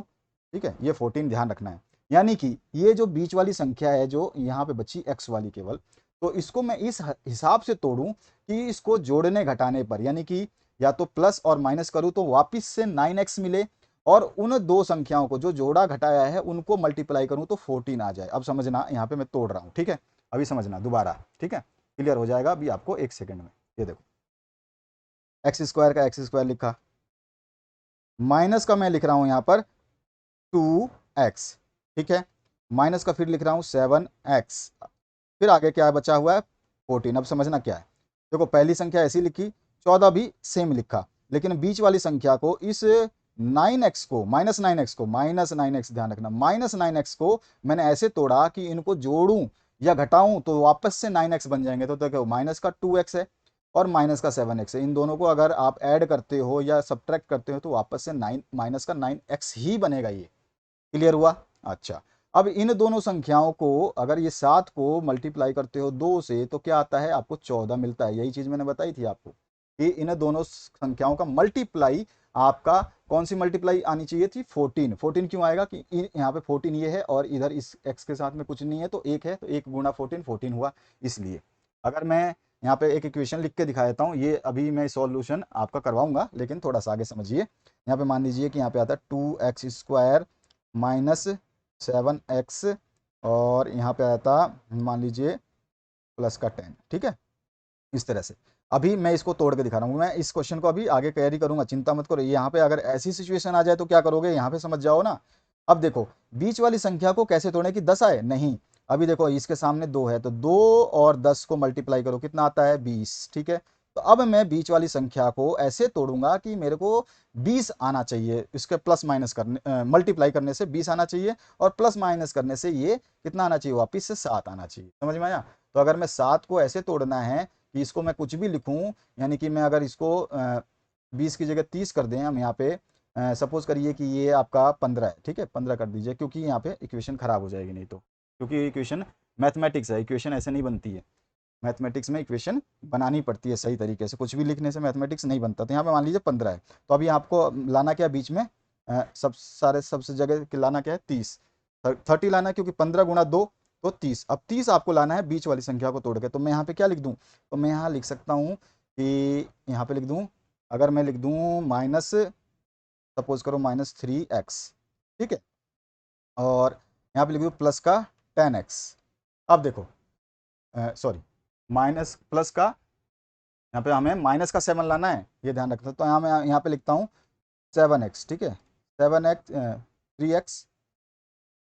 ठीक है। ये 14 ध्यान रखना है। यानी कि ये जो बीच वाली संख्या है, जो यहाँ पे बची x वाली केवल, तो इसको मैं इस हिसाब से तोड़ूं कि इसको जोड़ने घटाने पर, यानी कि या तो प्लस और माइनस करूं तो वापिस से 9x मिले, और उन दो संख्याओं को जो जोड़ा घटाया है उनको मल्टीप्लाई करूं तो 14 आ जाए। अब समझना, यहाँ पे मैं तोड़ रहा हूं, ठीक है। अभी समझना दोबारा, ठीक है, क्लियर हो जाएगा अभी आपको एक सेकंड में। ये देखो, एक्स स्क्वायर का एक्स स्क्वायर लिखा, माइनस का मैं लिख रहा हूं यहाँ पर 2x, ठीक है, माइनस का फिर लिख रहा हूं 7x, फिर आगे क्या बचा हुआ है 14। अब समझना क्या है, देखो पहली संख्या ऐसी लिखी, 14 भी सेम लिखा, लेकिन बीच वाली संख्या को, इस 9x को, माइनस 9x ध्यान रखना, माइनस 9x को मैंने ऐसे तोड़ा कि इनको जोड़ूं या घटाऊं तो वापस से 9x बन जाएंगे। तो देखो माइनस का 2x है और माइनस का 7x है, इन दोनों को अगर आप ऐड करते हो या सब्ट्रैक्ट करते हो तो वापस से 9 माइनस का 9x ही बनेगा। ये क्लियर हुआ? अच्छा, अब इन दोनों संख्याओं को, अगर ये 7 को मल्टीप्लाई करते हो 2 से तो क्या आता है, आपको 14 मिलता है। यही चीज मैंने बताई थी आपको कि इन दोनों संख्याओं का मल्टीप्लाई, आपका कौन सी मल्टीप्लाई आनी चाहिए थी, 14। 14 क्यों आएगा कि यहाँ पे 14 ये है और इधर इस x के साथ में कुछ नहीं है तो 1 है, तो 1 गुणा 14 14 हुआ। इसलिए अगर मैं यहाँ पे एक इक्वेशन लिख के दिखा देता हूँ, ये अभी मैं सॉल्यूशन आपका करवाऊंगा लेकिन थोड़ा सा आगे समझिए। यहाँ पे मान लीजिए कि यहाँ पे आता है 2x² माइनस 7x, और यहाँ पे आता मान लीजिए प्लस का 10, ठीक है, इस तरह से। अभी मैं इसको तोड़ के दिखा रहा हूँ, मैं इस क्वेश्चन को अभी आगे कैरी करूंगा, चिंता मत करो। यहाँ पे अगर ऐसी सिचुएशन आ जाए तो क्या करोगे, यहाँ पे समझ जाओ ना। अब देखो बीच वाली संख्या को कैसे तोड़े कि 10 आए, नहीं। अभी देखो इसके सामने 2 है, तो 2 और 10 को मल्टीप्लाई करो, कितना आता है, 20, ठीक है। तो अब मैं बीच वाली संख्या को ऐसे तोड़ूंगा कि मेरे को 20 आना चाहिए, इसके प्लस माइनस करने, मल्टीप्लाई करने से 20 आना चाहिए, और प्लस माइनस करने से ये कितना आना चाहिए, वापिस से 7 आना चाहिए। समझ में आया। तो अगर मैं 7 को ऐसे तोड़ना है कि इसको मैं कुछ भी लिखूं, यानी कि मैं अगर इसको 20 की जगह 30 कर दें हम, यहाँ पे सपोज करिए कि ये आपका 15 है, ठीक है, 15 कर दीजिए, क्योंकि यहाँ पे इक्वेशन खराब हो जाएगी नहीं तो, क्योंकि इक्वेशन मैथमेटिक्स है, इक्वेशन ऐसे नहीं बनती है। मैथमेटिक्स में इक्वेशन बनानी पड़ती है सही तरीके से, कुछ भी लिखने से मैथमेटिक्स नहीं बनता। तो यहाँ पे मान लीजिए 15 है, तो अभी आपको लाना क्या है बीच में, सबसे जगह लाना क्या है, 30, 30 लाना है, क्योंकि 15 गुणा 2 तो 30। अब 30 आपको लाना है बीच वाली संख्या को तोड़ के। तो मैं यहाँ पे क्या लिख दूँ, तो मैं यहाँ लिख सकता हूँ कि यहाँ पे लिख दूँ, अगर मैं लिख दूँ माइनस, सपोज करो -3x, ठीक है, और यहाँ पे लिख दूँ प्लस का 10x। अब देखो सॉरी, माइनस प्लस का, यहाँ पे हमें माइनस का 7 लाना है, ये ध्यान रखना। तो यहाँ मैं यहाँ पे लिखता हूँ 7x, ठीक है, 7x 3x,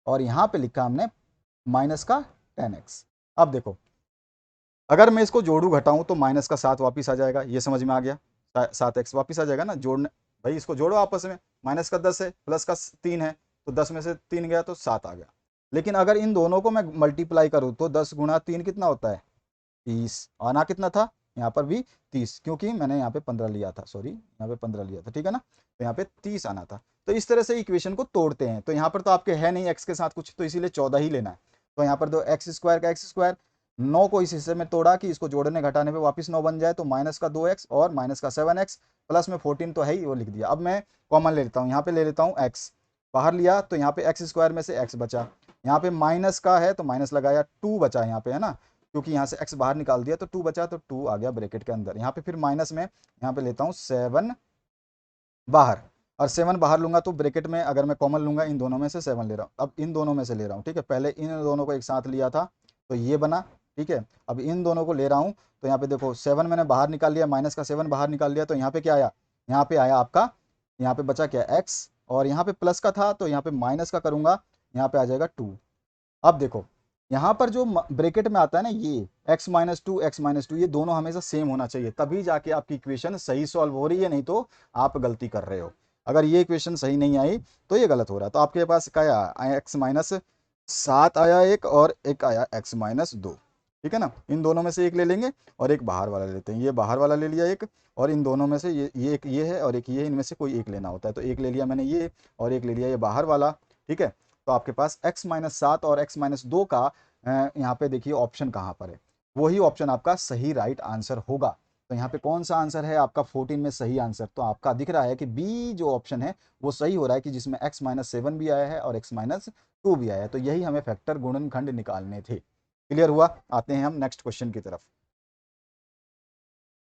और यहाँ पे लिखा हमने माइनस का 10x। अब देखो अगर मैं इसको जोड़ू घटाऊं तो माइनस का 7 वापिस आ जाएगा, ये समझ में आ गया, 7x वापिस आ जाएगा ना जोड़ने। भाई इसको जोड़ो आपस में, माइनस का 10 है, प्लस का 3 है, तो 10 में से 3 गया तो 7 आ गया। लेकिन अगर इन दोनों को मैं मल्टीप्लाई करूँ तो 10 गुणा 3 कितना होता है, 30। आना कितना था, यहाँ पर भी 30, क्योंकि मैंने यहाँ पे 15 लिया था, सॉरी यहाँ पे 15 लिया था, ठीक है ना, तो यहाँ पे 30 आना था। तो इस तरह से इक्वेशन को तोड़ते हैं। तो यहाँ पर तो आपके है नहीं एक्स के साथ कुछ, तो इसीलिए 14 ही लेना है। तो यहाँ पर दो x² का x², 9 को इस हिस्से में तोड़ा कि इसको जोड़ने घटाने पे वापस 9 बन जाए, तो माइनस का 2x और माइनस का 7x, प्लस में 14 तो है ही, वो लिख दिया। अब मैं कॉमन ले लेता हूँ, यहाँ पे ले लेता हूँ x, बाहर लिया तो यहाँ पे x² में से x बचा, यहाँ पे माइनस का है तो माइनस लगाया, 2 बचा यहाँ पे, है ना, क्योंकि यहाँ से x बाहर निकाल दिया तो 2 बचा, तो 2 आ गया ब्रैकेट के अंदर। यहाँ पे फिर माइनस में यहाँ पे लेता हूँ 7 बाहर, और 7 बाहर लूंगा तो ब्रैकेट में अगर मैं कॉमन लूंगा, इन दोनों में से 7 ले रहा हूँ, अब इन दोनों में से ले रहा हूँ, ठीक है, पहले इन दोनों को एक साथ लिया था तो ये बना, ठीक है, अब इन दोनों को ले रहा हूँ। तो यहाँ पे देखो 7 मैंने बाहर निकाल लिया, माइनस का 7 बाहर निकाल लिया, तो यहाँ पे क्या आया, यहाँ पे आया आपका, यहाँ पे बचा क्या, x, और यहाँ पे प्लस का था तो यहाँ पे माइनस का करूंगा, यहाँ पे आ जाएगा 2। अब देखो यहाँ पर जो ब्रैकेट में आता है ना, ये x-2 ये दोनों हमेशा सेम होना चाहिए, तभी जाके आपकी इक्वेशन सही सॉल्व हो रही है, नहीं तो आप गलती कर रहे हो। अगर ये इक्वेशन सही नहीं आई तो ये गलत हो रहा है। तो आपके पास क्या आया, x-7 आया एक, और एक आया x-2, ठीक है ना। इन दोनों में से एक ले लेंगे और एक बाहर वाला लेते हैं, ये बाहर वाला ले लिया एक, और इन दोनों में से ये एक ये है और एक ये, इनमें से कोई एक लेना होता है, तो एक ले लिया मैंने ये, और एक ले लिया ये बाहर वाला, ठीक है। तो आपके पास x-7 और x-2 का यहाँ पे देखिए ऑप्शन कहाँ पर है, वही ऑप्शन आपका सही राइट आंसर होगा। तो यहाँ पे कौन सा आंसर है आपका 14 में सही आंसर, तो आपका दिख रहा है कि बी जो ऑप्शन है वो सही हो रहा है, कि जिसमें x-7 भी आया है और x-2 भी आया है। तो यही हमें फैक्टर गुणनखंड निकालने थे। क्लियर हुआ। आते हैं हम नेक्स्ट क्वेश्चन की तरफ।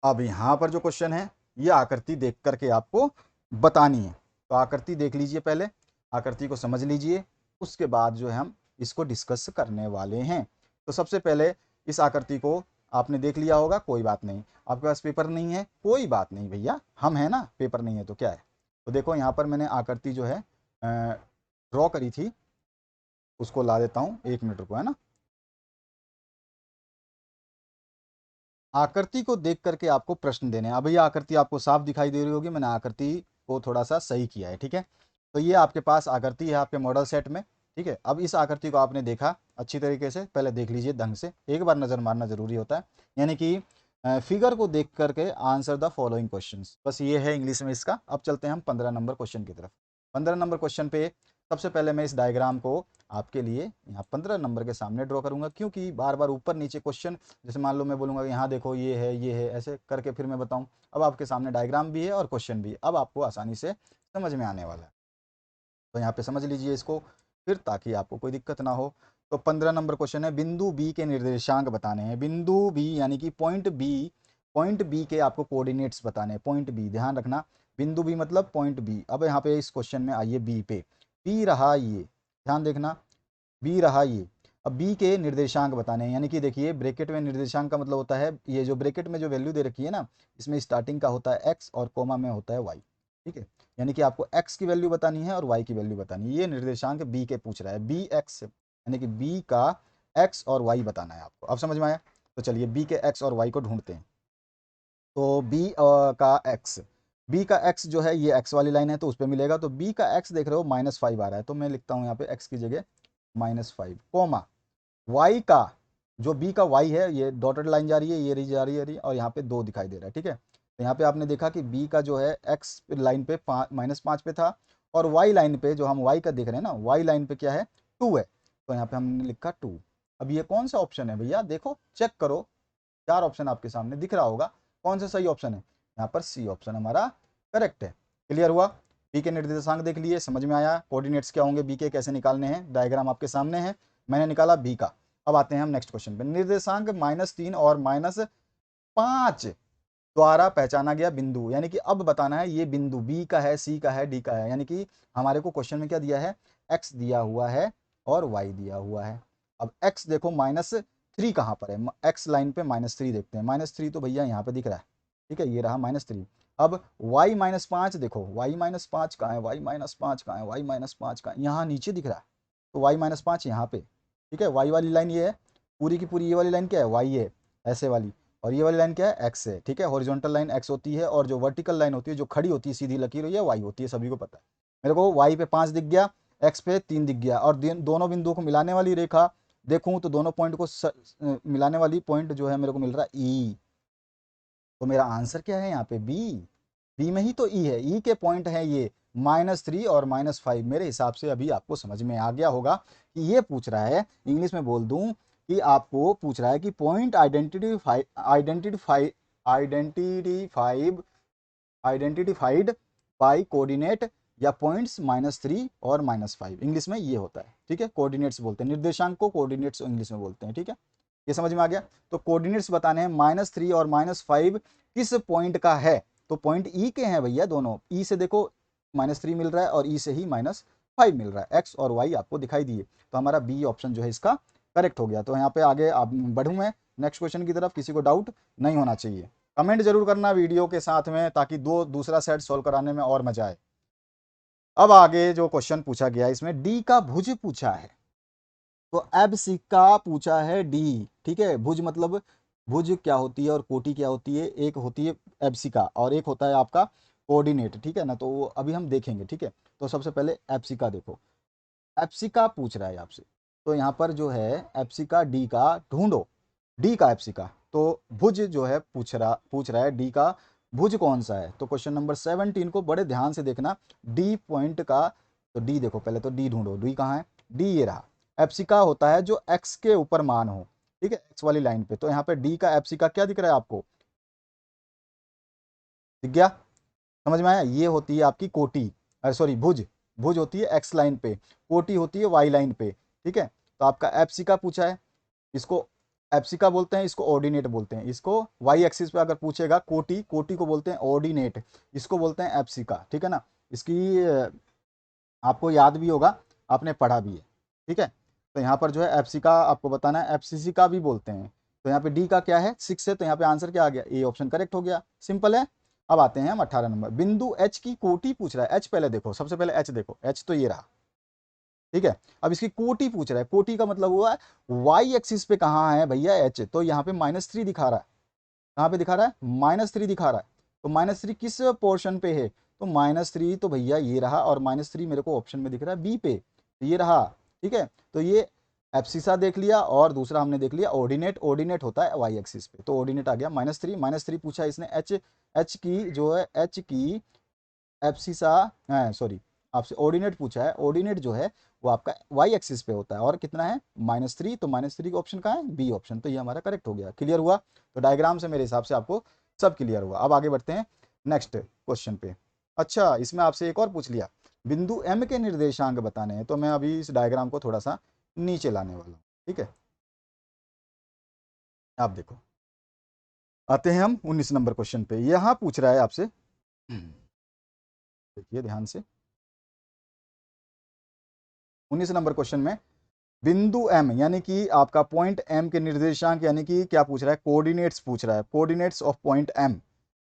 अब यहाँ पर जो क्वेश्चन है ये आकृति देख करके आपको बतानी है। तो आकृति देख लीजिए, पहले आकृति को समझ लीजिए, उसके बाद जो है हम इसको डिस्कस करने वाले हैं। तो सबसे पहले इस आकृति को आपने देख लिया होगा, कोई बात नहीं। आपके पास पेपर नहीं है, कोई बात नहीं भैया, हम है ना, पेपर नहीं है तो क्या है। तो देखो यहाँ पर मैंने आकृति जो है ड्रॉ करी थी, उसको ला देता हूँ, 1 मिनट रुको, है ना। आकृति को देख करके आपको प्रश्न देने हैं। अभी आकृति आपको साफ दिखाई दे रही होगी, मैंने आकृति को थोड़ा सा सही किया है, ठीक है। तो ये आपके पास आकृति है आपके मॉडल सेट में, ठीक है। अब इस आकृति को आपने देखा अच्छी तरीके से, पहले देख लीजिए ढंग से, एक बार नज़र मारना जरूरी होता है। यानी कि फिगर को देख करके आंसर द फॉलोइंग क्वेश्चन, बस ये है इंग्लिश में इसका। अब चलते हैं हम 15 नंबर क्वेश्चन की तरफ। 15 नंबर क्वेश्चन पे सबसे पहले मैं इस डायग्राम को आपके लिए यहाँ 15 नंबर के सामने ड्रॉ करूंगा, क्योंकि बार बार ऊपर नीचे क्वेश्चन, जैसे मान लो मैं बोलूँगा यहाँ देखो ये है, ऐसे करके फिर मैं बताऊँ। अब आपके सामने डायग्राम भी है और क्वेश्चन भी है, अब आपको आसानी से समझ में आने वाला है। तो यहाँ पे समझ लीजिए इसको फिर, ताकि आपको कोई दिक्कत ना हो। तो 15 नंबर क्वेश्चन है, बिंदु बी के निर्देशांक बताने हैं। बिंदु बी यानी कि पॉइंट बी के आपको कोऑर्डिनेट्स बताने हैं। पॉइंट बी, ध्यान रखना, बिंदु बी मतलब पॉइंट बी। अब यहाँ पे इस क्वेश्चन में आइए बी पे, बी रहा ये, ध्यान देखना, बी रहा ये। अब बी के निर्देशांक बताने हैं, यानी कि देखिए ब्रैकेट में निर्देशांक का मतलब होता है, ये जो ब्रैकेट में जो वैल्यू दे रखी है ना, इसमें स्टार्टिंग का होता है एक्स और कोमा में होता है वाई, ठीक है। यानी कि आपको एक्स की वैल्यू बतानी है और वाई की वैल्यू बतानी है। ये निर्देशांक बी के पूछ रहा है, बी एक्स, यानी कि बी का एक्स और वाई बताना है आपको। अब समझ में आया? तो चलिए बी के एक्स और वाई को ढूंढते हैं। तो बी का एक्स, बी का एक्स जो है ये एक्स वाली लाइन है तो उस पर मिलेगा। तो बी का एक्स देख रहे हो -5 आ रहा है, तो मैं लिखता हूँ यहाँ पे एक्स की जगह -5, कोमा वाई का, जो बी का वाई है, ये डॉटेड लाइन जा रही है, ये रही जा रही है, और यहाँ पे 2 दिखाई दे रहा है, ठीक है। तो यहाँ पे आपने देखा कि बी का जो है एक्स लाइन पे -5 पे था, और वाई लाइन पे जो हम वाई का देख रहे हैं ना, वाई लाइन पे क्या है, 2 है। तो यहाँ पे हमने लिखा 2। अब ये कौन सा ऑप्शन है भैया, देखो चेक करो, 4 ऑप्शन आपके सामने दिख रहा होगा, कौन सा सही ऑप्शन है? यहाँ पर सी ऑप्शन हमारा करेक्ट है। क्लियर हुआ? बी के निर्देशांक देख लिए, समझ में आया कोऑर्डिनेट्स क्या होंगे बी के, कैसे निकालने हैं, डायग्राम आपके सामने है, मैंने निकाला बी का। अब आते हैं हम नेक्स्ट क्वेश्चन पे। निर्देशांक -3 और -5 द्वारा पहचाना गया बिंदु, यानी कि अब बताना है ये बिंदु बी का है, सी का है, डी का है। यानी कि हमारे को क्वेश्चन में क्या दिया है, एक्स दिया हुआ है और वाई दिया हुआ है। अब एक्स देखो -3 कहाँ पर है, एक्स लाइन पे -3 देखते हैं, -3 तो भैया यहाँ पे दिख रहा है, ठीक है, ये रहा -3। अब y -5 देखो, y -5 कहाँ है, y -5 कहाँ है, y -5 कहाँ है, यहाँ नीचे दिख रहा है। तो y -5 यहाँ पे, ठीक है, y वाली लाइन ये है, पूरी की पूरी ये वाली लाइन क्या है, y है, ऐसे वाली, और ये वाली लाइन क्या है, एक्स है, ठीक है। हॉरिजॉन्टल लाइन एक्स होती है, और जो वर्टिकल लाइन होती है, जो खड़ी होती है सीधी लकीर, ये वाई होती है, सभी को पता है। मेरे को वाई पे 5 दिख गया, एक्स पे 3 दिख गया, और दोनों बिंदुओं को मिलाने वाली रेखा देखूं तो दोनों पॉइंट को मिलाने वाली पॉइंट जो है मेरे को मिल रहा है ई। तो मेरा आंसर क्या है यहाँ पे, बी। बी में ही तो ई है, ई के पॉइंट है ये -3 और -5। मेरे हिसाब से अभी आपको समझ में आ गया होगा कि ये पूछ रहा है, इंग्लिश में बोल दूं कि आपको पूछ रहा है कि पॉइंट आइडेंटिफाइड बाई कोऑर्डिनेट, या पॉइंट्स -3 और -5, इंग्लिश में ये होता है, ठीक है। कोऑर्डिनेट्स बोलते हैं, निर्देशांक को कोऑर्डिनेट्स इंग्लिश में बोलते हैं, ठीक है। ये समझ में आ गया? तो कोऑर्डिनेट्स बताने हैं, -3 और -5 किस पॉइंट का है। तो पॉइंट ई के हैं भैया दोनों, ई से देखो -3 मिल रहा है और ई से ही -5 मिल रहा है, एक्स और वाई आपको दिखाई दिए। तो हमारा बी ऑप्शन जो है इसका करेक्ट हो गया। तो यहाँ पे आगे आप बढ़ूँ मैं नेक्स्ट क्वेश्चन की तरफ, किसी को डाउट नहीं होना चाहिए। कमेंट जरूर करना वीडियो के साथ में, ताकि दूसरा सेट सॉल्व कराने में और मजा आए। अब आगे जो क्वेश्चन पूछा गया इसमें डी का भुज पूछा है, तो एब्सिका पूछा है डी, ठीक है। भुज मतलब, भुज क्या होती है और कोटि क्या होती है, एक होती है एब्सिका और एक होता है आपका कोऑर्डिनेट, ठीक है ना। तो वो अभी हम देखेंगे, ठीक है। तो सबसे पहले एब्सिका देखो, एप्सिका पूछ रहा है आपसे, तो यहाँ पर जो है एप्सिका डी का ढूंढो, डी का एप्सिका। तो भुज जो है पूछ रहा है डी का भुज कौन सा है। तो क्वेश्चन नंबर 17 को बड़े ध्यान से देखना, डी पॉइंट का। तो डी देखो पहले, तो डी ढूंढो, डी कहाँ है, डी ये रहा। एप्सिका होता है जो एक्स के ऊपर मान हो, ठीक है, एक्स वाली लाइन पे। तो यहाँ पे डी का एप्सिका क्या दिख रहा है आपको, दिख गया, समझ में आया? ये होती है आपकी कोटि, सॉरी भुज, भुज होती है एक्स लाइन पे, कोटि होती है वाई लाइन पे, ठीक है। तो आपका एप्सिका पूछा है, इसको एप्सिका बोलते हैं, इसको ऑर्डिनेट बोलते हैं। इसको वाई एक्सिस पे अगर पूछेगा, कोटि, कोटि को बोलते हैं ऑर्डिनेट, इसको बोलते हैं एप्सिका, ठीक है ना। इसकी आपको याद भी होगा, आपने पढ़ा भी है, ठीक है। तो यहाँ पर जो है एप्सिका आपको बताना है, एप्सिसिका भी बोलते हैं। तो यहाँ पे डी का क्या है, 6 है, तो यहाँ पे आंसर क्या आ गया, ए ऑप्शन करेक्ट हो गया, सिंपल है। अब आते हैं हम 18 नंबर, बिंदु एच की कोटि पूछ रहा है। एच पहले देखो, सबसे पहले एच देखो, एच तो ये रहा, ठीक है। अब इसकी कोटि पूछ रहा है, कोटि का मतलब हुआ है वाई एक्सिस पे कहाँ है भैया एच, तो यहाँ पे -3 दिखा रहा है, कहाँ पे दिखा रहा है, -3 दिखा रहा है। तो -3 किस पोर्शन पे है, तो -3 तो भैया ये रहा, और -3 मेरे को ऑप्शन में दिख रहा है बी पे, तो ये रहा, ठीक है। तो ये एब्सिसा देख लिया, और दूसरा हमने देख लिया ऑर्डिनेट, ऑर्डिनेट होता है वाई एक्सिस पे, तो ऑर्डिनेट आ गया -3, -3 पूछा इसने। एच, एच की जो है, एच की एब्सिसा, सॉरी, आपसे ऑर्डिनेट पूछा है, ऑर्डिनेट जो है वो आपका वाई एक्सिस पे होता है, और कितना है -3, तो -3 का ऑप्शन कहाँ है, बी ऑप्शन, तो ये हमारा करेक्ट हो गया। क्लियर हुआ? तो डायग्राम से मेरे हिसाब से आपको सब क्लियर हुआ। अब आगे बढ़ते हैं नेक्स्ट क्वेश्चन पे। अच्छा, इसमें आपसे एक और पूछ लिया, बिंदु एम के निर्देशांक बताने हैं, तो मैं अभी इस डायग्राम को थोड़ा सा नीचे लाने वाला हूँ, ठीक है। आप देखो, आते हैं हम 19 नंबर क्वेश्चन पे। यहां पूछ रहा है आपसे, देखिए ध्यान से, 19 नंबर क्वेश्चन में बिंदु एम यानी कि आपका पॉइंट एम के निर्देशांक, यानी कि क्या पूछ रहा है, कोऑर्डिनेट्स पूछ रहा है, कोऑर्डिनेट्स ऑफ पॉइंट एम।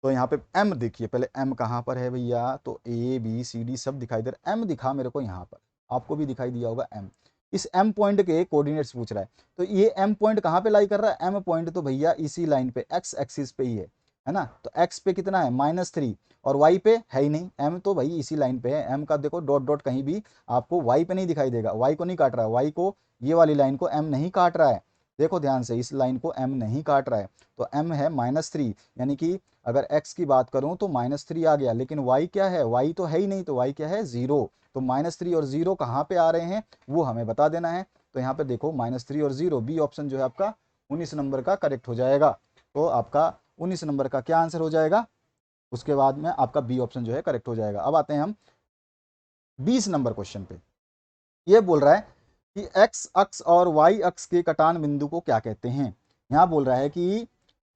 तो यहाँ पे एम देखिए, पहले एम कहाँ पर है भैया, तो ए बी सी डी सब दिखाई दे रहा है, एम दिखा मेरे को यहाँ पर, आपको भी दिखाई दिया होगा एम। इस एम पॉइंट के कोऑर्डिनेट्स पूछ रहा है, तो ये एम पॉइंट कहाँ पे लाई कर रहा है, एम पॉइंट तो भैया इसी लाइन पे एक्स एक्सिस पे ही है ना। तो एक्स पे कितना है -3, और वाई पे है ही नहीं, एम तो भाई इसी लाइन पे है, एम का देखो डॉट डॉट कहीं भी आपको वाई पे नहीं दिखाई देगा, वाई को नहीं काट रहा है, वाई को ये वाली लाइन को एम नहीं काट रहा है, देखो ध्यान से, इस लाइन को एम नहीं काट रहा है, तो एम है -3, यानी कि अगर x की बात करूं तो -3 आ गया, लेकिन y क्या है, y तो है ही नहीं, तो y क्या है 0, तो -3 और 0 कहाँ पे आ रहे हैं वो हमें बता देना है। तो यहाँ पे देखो -3 और 0, बी ऑप्शन जो है आपका 19 नंबर का करेक्ट हो जाएगा। तो आपका 19 नंबर का क्या आंसर हो जाएगा, उसके बाद में आपका बी ऑप्शन जो है करेक्ट हो जाएगा। अब आते हैं हम 20 नंबर क्वेश्चन पे। ये बोल रहा है कि एक्स अक्ष और वाई अक्ष के कटान बिंदु को क्या कहते हैं। यहाँ बोल रहा है कि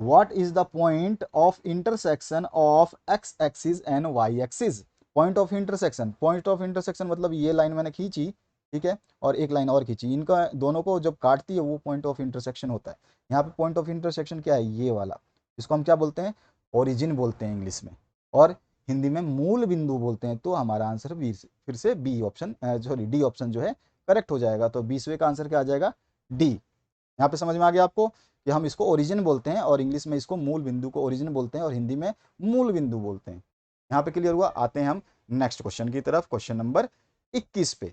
what is the point of intersection of x axis and y axis. Point of intersection, point of intersection मतलब ये लाइन मैंने खींची, ठीक है, और एक लाइन और खींची, इनका दोनों को जब काटती है वो पॉइंट ऑफ इंटरसेक्शन होता है। यहाँ पे पॉइंट ऑफ इंटरसेक्शन क्या है, ये वाला, इसको हम क्या बोलते हैं, ओरिजिन बोलते हैं इंग्लिश में, और हिंदी में मूल बिंदु बोलते हैं। तो हमारा आंसर फिर से B option, sorry D option जो है करेक्ट हो जाएगा। तो 20वें का आंसर क्या आ जाएगा, डी। यहाँ पे समझ में आ गया आपको कि हम इसको ओरिजिन बोलते हैं, और इंग्लिश में इसको मूल बिंदु को ओरिजिन बोलते हैं, और हिंदी में मूल बिंदु बोलते हैं। यहाँ पे क्लियर हुआ? आते हैं हम नेक्स्ट क्वेश्चन की तरफ, क्वेश्चन नंबर 21 पे।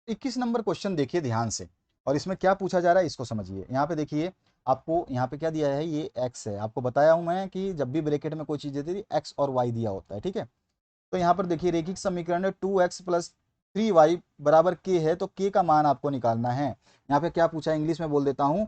21 नंबर क्वेश्चन देखिए ध्यान से, और इसमें क्या पूछा जा रहा है इसको समझिए। यहाँ पे देखिए, आपको यहाँ पे क्या दिया है, ये एक्स है, आपको बताया हूं मैं कि जब भी ब्रैकेट में कोई चीज देती है एक्स और वाई दिया होता है, ठीक है। तो यहाँ पर देखिए रेखिक समीकरण है 2x + 3y बराबर k है, तो k का मान आपको निकालना है। यहाँ पे क्या पूछा है, इंग्लिश में बोल देता हूँ,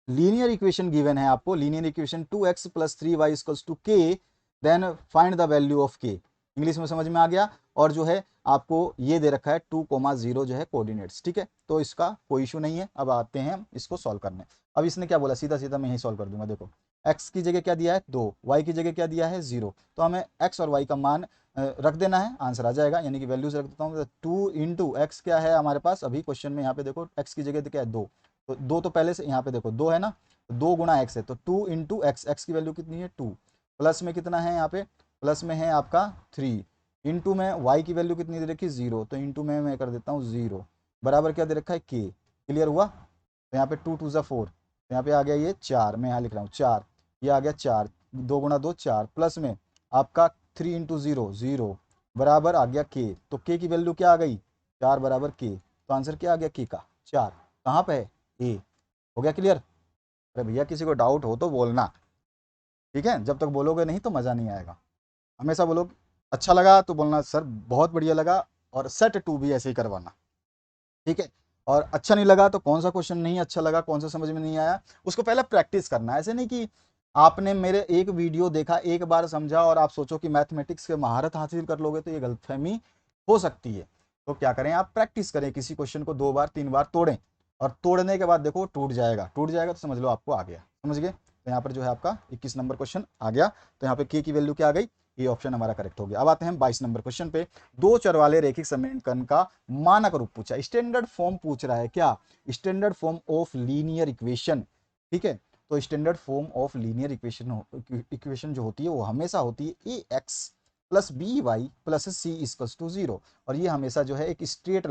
लीनियर इक्वेशन गिवन है आपको, linear equation 2x + 3y = k, then find the value of k। English में समझ में आ गया। और जो है आपको ये दे रखा है 2,0 जो है कोऑर्डिनेट्स, ठीक है, तो इसका कोई इशू नहीं है। अब आते हैं इसको सॉल्व करने। अब इसने क्या बोला, सीधा सीधा मैं यही सॉल्व कर दूंगा। देखो x की जगह क्या दिया है 2, y की जगह क्या दिया है 0, तो हमें x और y का मान रख देना है, आंसर आ जाएगा, यानी कि वैल्यूज रख देता हूँ। 2 इंटू एक्स क्या है हमारे पास अभी क्वेश्चन में, यहाँ पे देखो x की जगह क्या है 2, तो 2 तो पहले से यहाँ पे देखो 2 है ना, 2 गुणा एक्स है, तो 2 इंटू एक्स, एक्स की वैल्यू कितनी है 2, प्लस में कितना है यहाँ पे, प्लस में है आपका 3, इंटू में वाई की वैल्यू कितनी दे रखी है 0, तो इंटू में मैं कर देता हूँ 0, बराबर क्या दे रखा है के। क्लियर हुआ? तो यहाँ पे 2 2 ज़ा 4, तो यहाँ पे आ गया ये 4, मैं यहाँ लिख रहा हूँ 4, ये आ गया 4, 2 गुणा 2 4, प्लस में आपका 3 इंटू 0 0, बराबर आ गया के। तो के की वैल्यू क्या आ गई 4 बराबर के, तो आंसर क्या आ गया के का 4, कहाँ पे है ए। हो गया क्लियर? अरे भैया किसी को डाउट हो तो बोलना, ठीक है, जब तक बोलोगे नहीं तो मज़ा नहीं आएगा। हमेशा बोलो अच्छा लगा तो बोलना सर बहुत बढ़िया लगा, और सेट 2 भी ऐसे ही करवाना, ठीक है। और अच्छा नहीं लगा तो कौन सा क्वेश्चन नहीं अच्छा लगा, कौन सा समझ में नहीं आया, उसको पहले प्रैक्टिस करना है। ऐसे नहीं कि आपने मेरे एक वीडियो देखा, एक बार समझा और आप सोचो कि मैथमेटिक्स के महारत हासिल कर लोगे, तो ये गलतफहमी हो सकती है। तो क्या करें, आप प्रैक्टिस करें, किसी क्वेश्चन को 2 बार 3 बार तोड़ें, और तोड़ने के बाद देखो टूट जाएगा, टूट जाएगा तो समझ लो आपको आ गया। समझ गए? तो यहाँ पर जो है आपका 21 नंबर क्वेश्चन आ गया। तो यहाँ पे के की वैल्यू क्या आ गई, ये ऑप्शन हमारा करेक्ट हो गया। अब आते हैं 22 नंबर क्वेश्चन पे। दो चर वाले रेखिक समीकरण का मानक रूप पूछा, स्टैंडर्ड फॉर्म पूछ रहा है, क्या standard form of linear equation, ठीक है। तो standard form of linear equation जो होती है वो हमेशा होती है A X plus B Y plus C equals to 0, और ये हमेशा जो है एक स्ट्रेट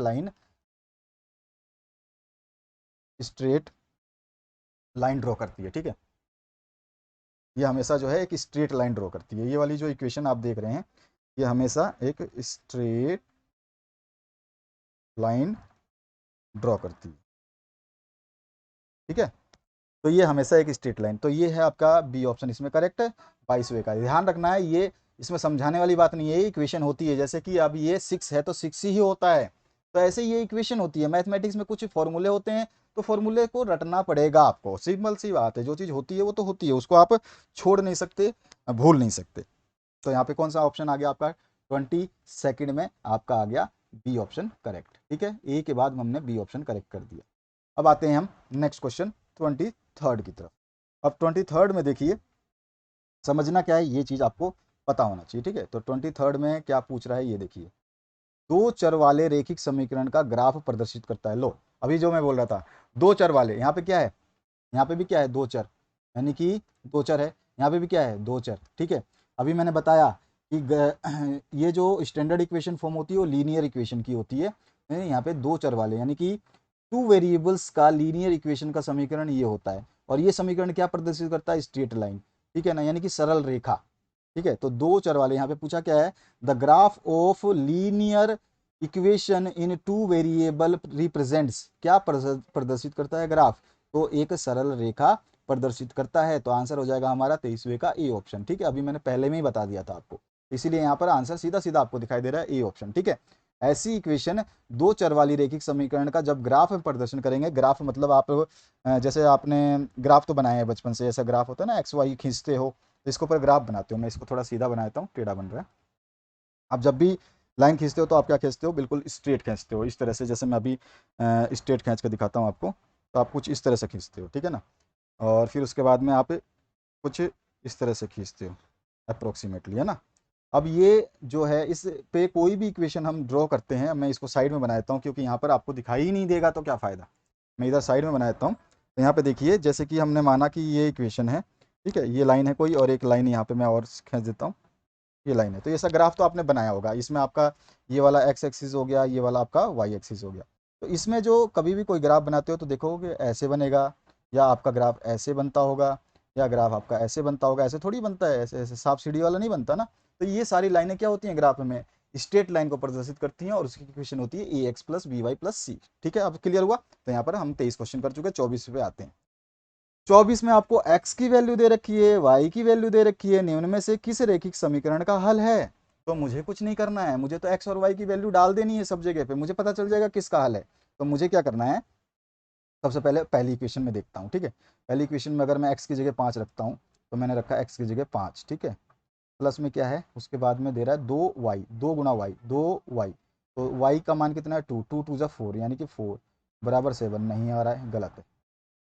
लाइन ड्रॉ करती है, ठीक है। ये हमेशा जो है एक स्ट्रेट लाइन ड्रॉ करती है, ये वाली जो इक्वेशन आप देख रहे हैं ये हमेशा एक स्ट्रेट लाइन ड्रॉ करती है, ठीक है। तो ये हमेशा एक स्ट्रेट लाइन, तो ये है आपका बी ऑप्शन इसमें करेक्ट है। 22वें का ध्यान रखना है, ये इसमें समझाने वाली बात नहीं है, ये इक्वेशन होती है। जैसे कि अब ये 6 है तो 6 ही होता है, तो ऐसे ये इक्वेशन होती है। मैथमेटिक्स में कुछ फॉर्मूले होते हैं, तो फॉर्मूले को रटना पड़ेगा आपको, सिंपल सी बात है। जो चीज़ होती है वो तो होती है, उसको आप छोड़ नहीं सकते, भूल नहीं सकते। तो यहाँ पे कौन सा ऑप्शन आ गया आपका 22 में आपका आ गया बी ऑप्शन करेक्ट। ठीक है, ए के बाद हमने बी ऑप्शन करेक्ट कर दिया। अब आते हैं हम नेक्स्ट क्वेश्चन 23 की तरफ। अब 23 में देखिए, समझना क्या है ये चीज़ आपको पता होना चाहिए। ठीक है, तो 23 में क्या पूछ रहा है ये देखिए, दो चर वाले रेखिक समीकरण का ग्राफ प्रदर्शित करता है। लो, अभी जो मैं बोल रहा था, दो चर वाले, यहाँ पे क्या है, यहाँ पे भी क्या है, दो चर, यानी कि दो चर है, यहाँ पे भी क्या है, दो चर। ठीक है, अभी मैंने बताया कि ये जो स्टैंडर्ड इक्वेशन फॉर्म होती है वो लीनियर इक्वेशन की होती है। यहाँ पे दो चर वाले यानी कि टू वेरिएबल्स का लीनियर इक्वेशन का समीकरण ये होता है। और ये समीकरण क्या प्रदर्शित करता है, स्ट्रेट लाइन। ठीक है ना, यानी कि सरल रेखा। ठीक है, तो दो चर वाले, यहाँ पे पूछा क्या है, the graph of linear equation in two variable represents, क्या प्रदर्शित करता है ग्राफ, तो एक सरल रेखा प्रदर्शित करता है। तो आंसर हो जाएगा हमारा 23वें का ए ऑप्शन। ठीक है, अभी मैंने पहले में ही बता दिया था आपको, इसीलिए यहाँ पर आंसर सीधा सीधा आपको दिखाई दे रहा है, ए ऑप्शन। ठीक है, ऐसी इक्वेशन दो चर वाली रेखिक समीकरण का जब ग्राफ में प्रदर्शन करेंगे, ग्राफ मतलब आप जैसे आपने ग्राफ तो बनाया है बचपन से, ऐसा ग्राफ होता है ना, एक्स वाई खींचते हो, तो इसके ऊपर ग्राफ बनाते हो। मैं इसको थोड़ा सीधा बनाता हूँ, टेढ़ा बन रहा है। आप जब भी लाइन खींचते हो तो आप क्या खींचते हो, बिल्कुल स्ट्रेट खींचते हो, इस तरह से। जैसे मैं अभी स्ट्रेट खींच कर दिखाता हूँ आपको, तो आप कुछ इस तरह से खींचते हो। ठीक है ना, और फिर उसके बाद में आप कुछ इस तरह से खींचते हो अप्रोक्सीमेटली, है ना। अब ये जो है, इस पे कोई भी इक्वेशन हम ड्रॉ करते हैं, मैं इसको साइड में बनाता हूँ क्योंकि यहाँ पर आपको दिखाई ही नहीं देगा तो क्या फ़ायदा। मैं इधर साइड में बनाता हूँ, तो यहाँ पे देखिए, जैसे कि हमने माना कि ये इक्वेशन है। ठीक है, ये लाइन है कोई, और एक लाइन यहाँ पे मैं और खींच देता हूँ, ये लाइन है। तो ऐसा ग्राफ तो आपने बनाया होगा, इसमें आपका ये वाला एक्स एक्सिस हो गया, ये वाला आपका वाई एक्सिस हो गया। तो इसमें जो कभी भी कोई ग्राफ बनाते हो तो देखोगे ऐसे बनेगा, या आपका ग्राफ ऐसे बनता होगा, या ग्राफ आपका ऐसे बनता होगा। ऐसे थोड़ी बनता है, ऐसे ऐसे सांप सीढ़ी वाला नहीं बनता ना। तो ये सारी लाइनें क्या होती हैं ग्राफ में, स्ट्रेट लाइन को प्रदर्शित करती हैं, और उसकी इक्वेशन होती है A X plus B Y plus C. ठीक है, अब क्लियर हुआ। तो यहाँ पर हम 23 क्वेश्चन कर चुके हैं, 24 पे आते हैं। 24 में आपको x की वैल्यू दे रखी है, y की वैल्यू दे रखी है, निम्न में से किस रेखिक समीकरण का हल है। तो मुझे कुछ नहीं करना है, मुझे तो x और y की वैल्यू डाल देनी है सब जगह पे, मुझे पता चल जाएगा किसका हल है। तो मुझे क्या करना है, सबसे पहले पहली इक्वेशन में देखता हूँ। ठीक है, पहली इक्वेशन में अगर मैं x की जगह 5 रखता हूँ, तो मैंने रखा x की जगह 5। ठीक है, प्लस में क्या है, उसके बाद में दे रहा है 2y, 2 गुना y, 2y। तो y का मान कितना है, 2, 2 2 4, यानी कि 4 बराबर 7 नहीं आ रहा है, गलत है।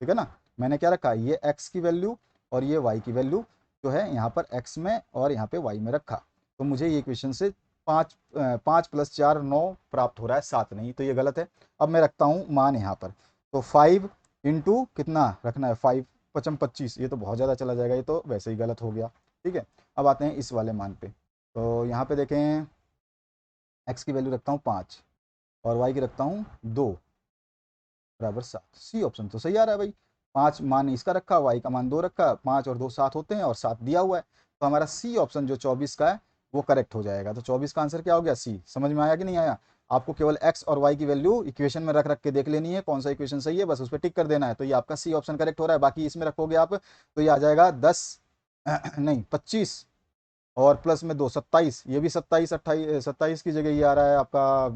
ठीक है ना, मैंने क्या रखा, ये x की वैल्यू और ये y की वैल्यू जो है यहाँ पर x में और यहाँ पे y में रखा। तो मुझे ये इक्वेशन से 5 प्लस 4 9 प्राप्त हो रहा है, 7 नहीं, तो ये गलत है। अब मैं रखता हूँ मान यहाँ पर, तो 5 इंटू कितना रखना है, 5 पचम 25, ये तो बहुत ज़्यादा चला जाएगा, ये तो वैसे ही गलत हो गया। ठीक है, अब आते हैं इस वाले मान पे। तो यहाँ पे देखें, x की वैल्यू रखता हूँ 5 और y की रखता हूँ 2 बराबर 7। सी ऑप्शन तो सही आ रहा है भाई, 5 मान इसका रखा, y का मान 2 रखा, 5 और 2 7 होते हैं, और 7 दिया हुआ है। तो हमारा सी ऑप्शन जो 24 का है वो करेक्ट हो जाएगा। तो 24 का आंसर क्या हो गया, सी। समझ में आया कि नहीं आया। आपको केवल x और y की वैल्यू इक्वेशन में रख रख के देख लेनी है, कौन सा इक्वेशन सही है, बस उस पर टिक कर देना है। तो ये आपका सी ऑप्शन करेक्ट हो रहा है। बाकी इसमें रखोगे आप तो ये आ जाएगा 10 नहीं 25, और प्लस में 2 27, ये भी 27 28 27 की जगह ये आ रहा है आपका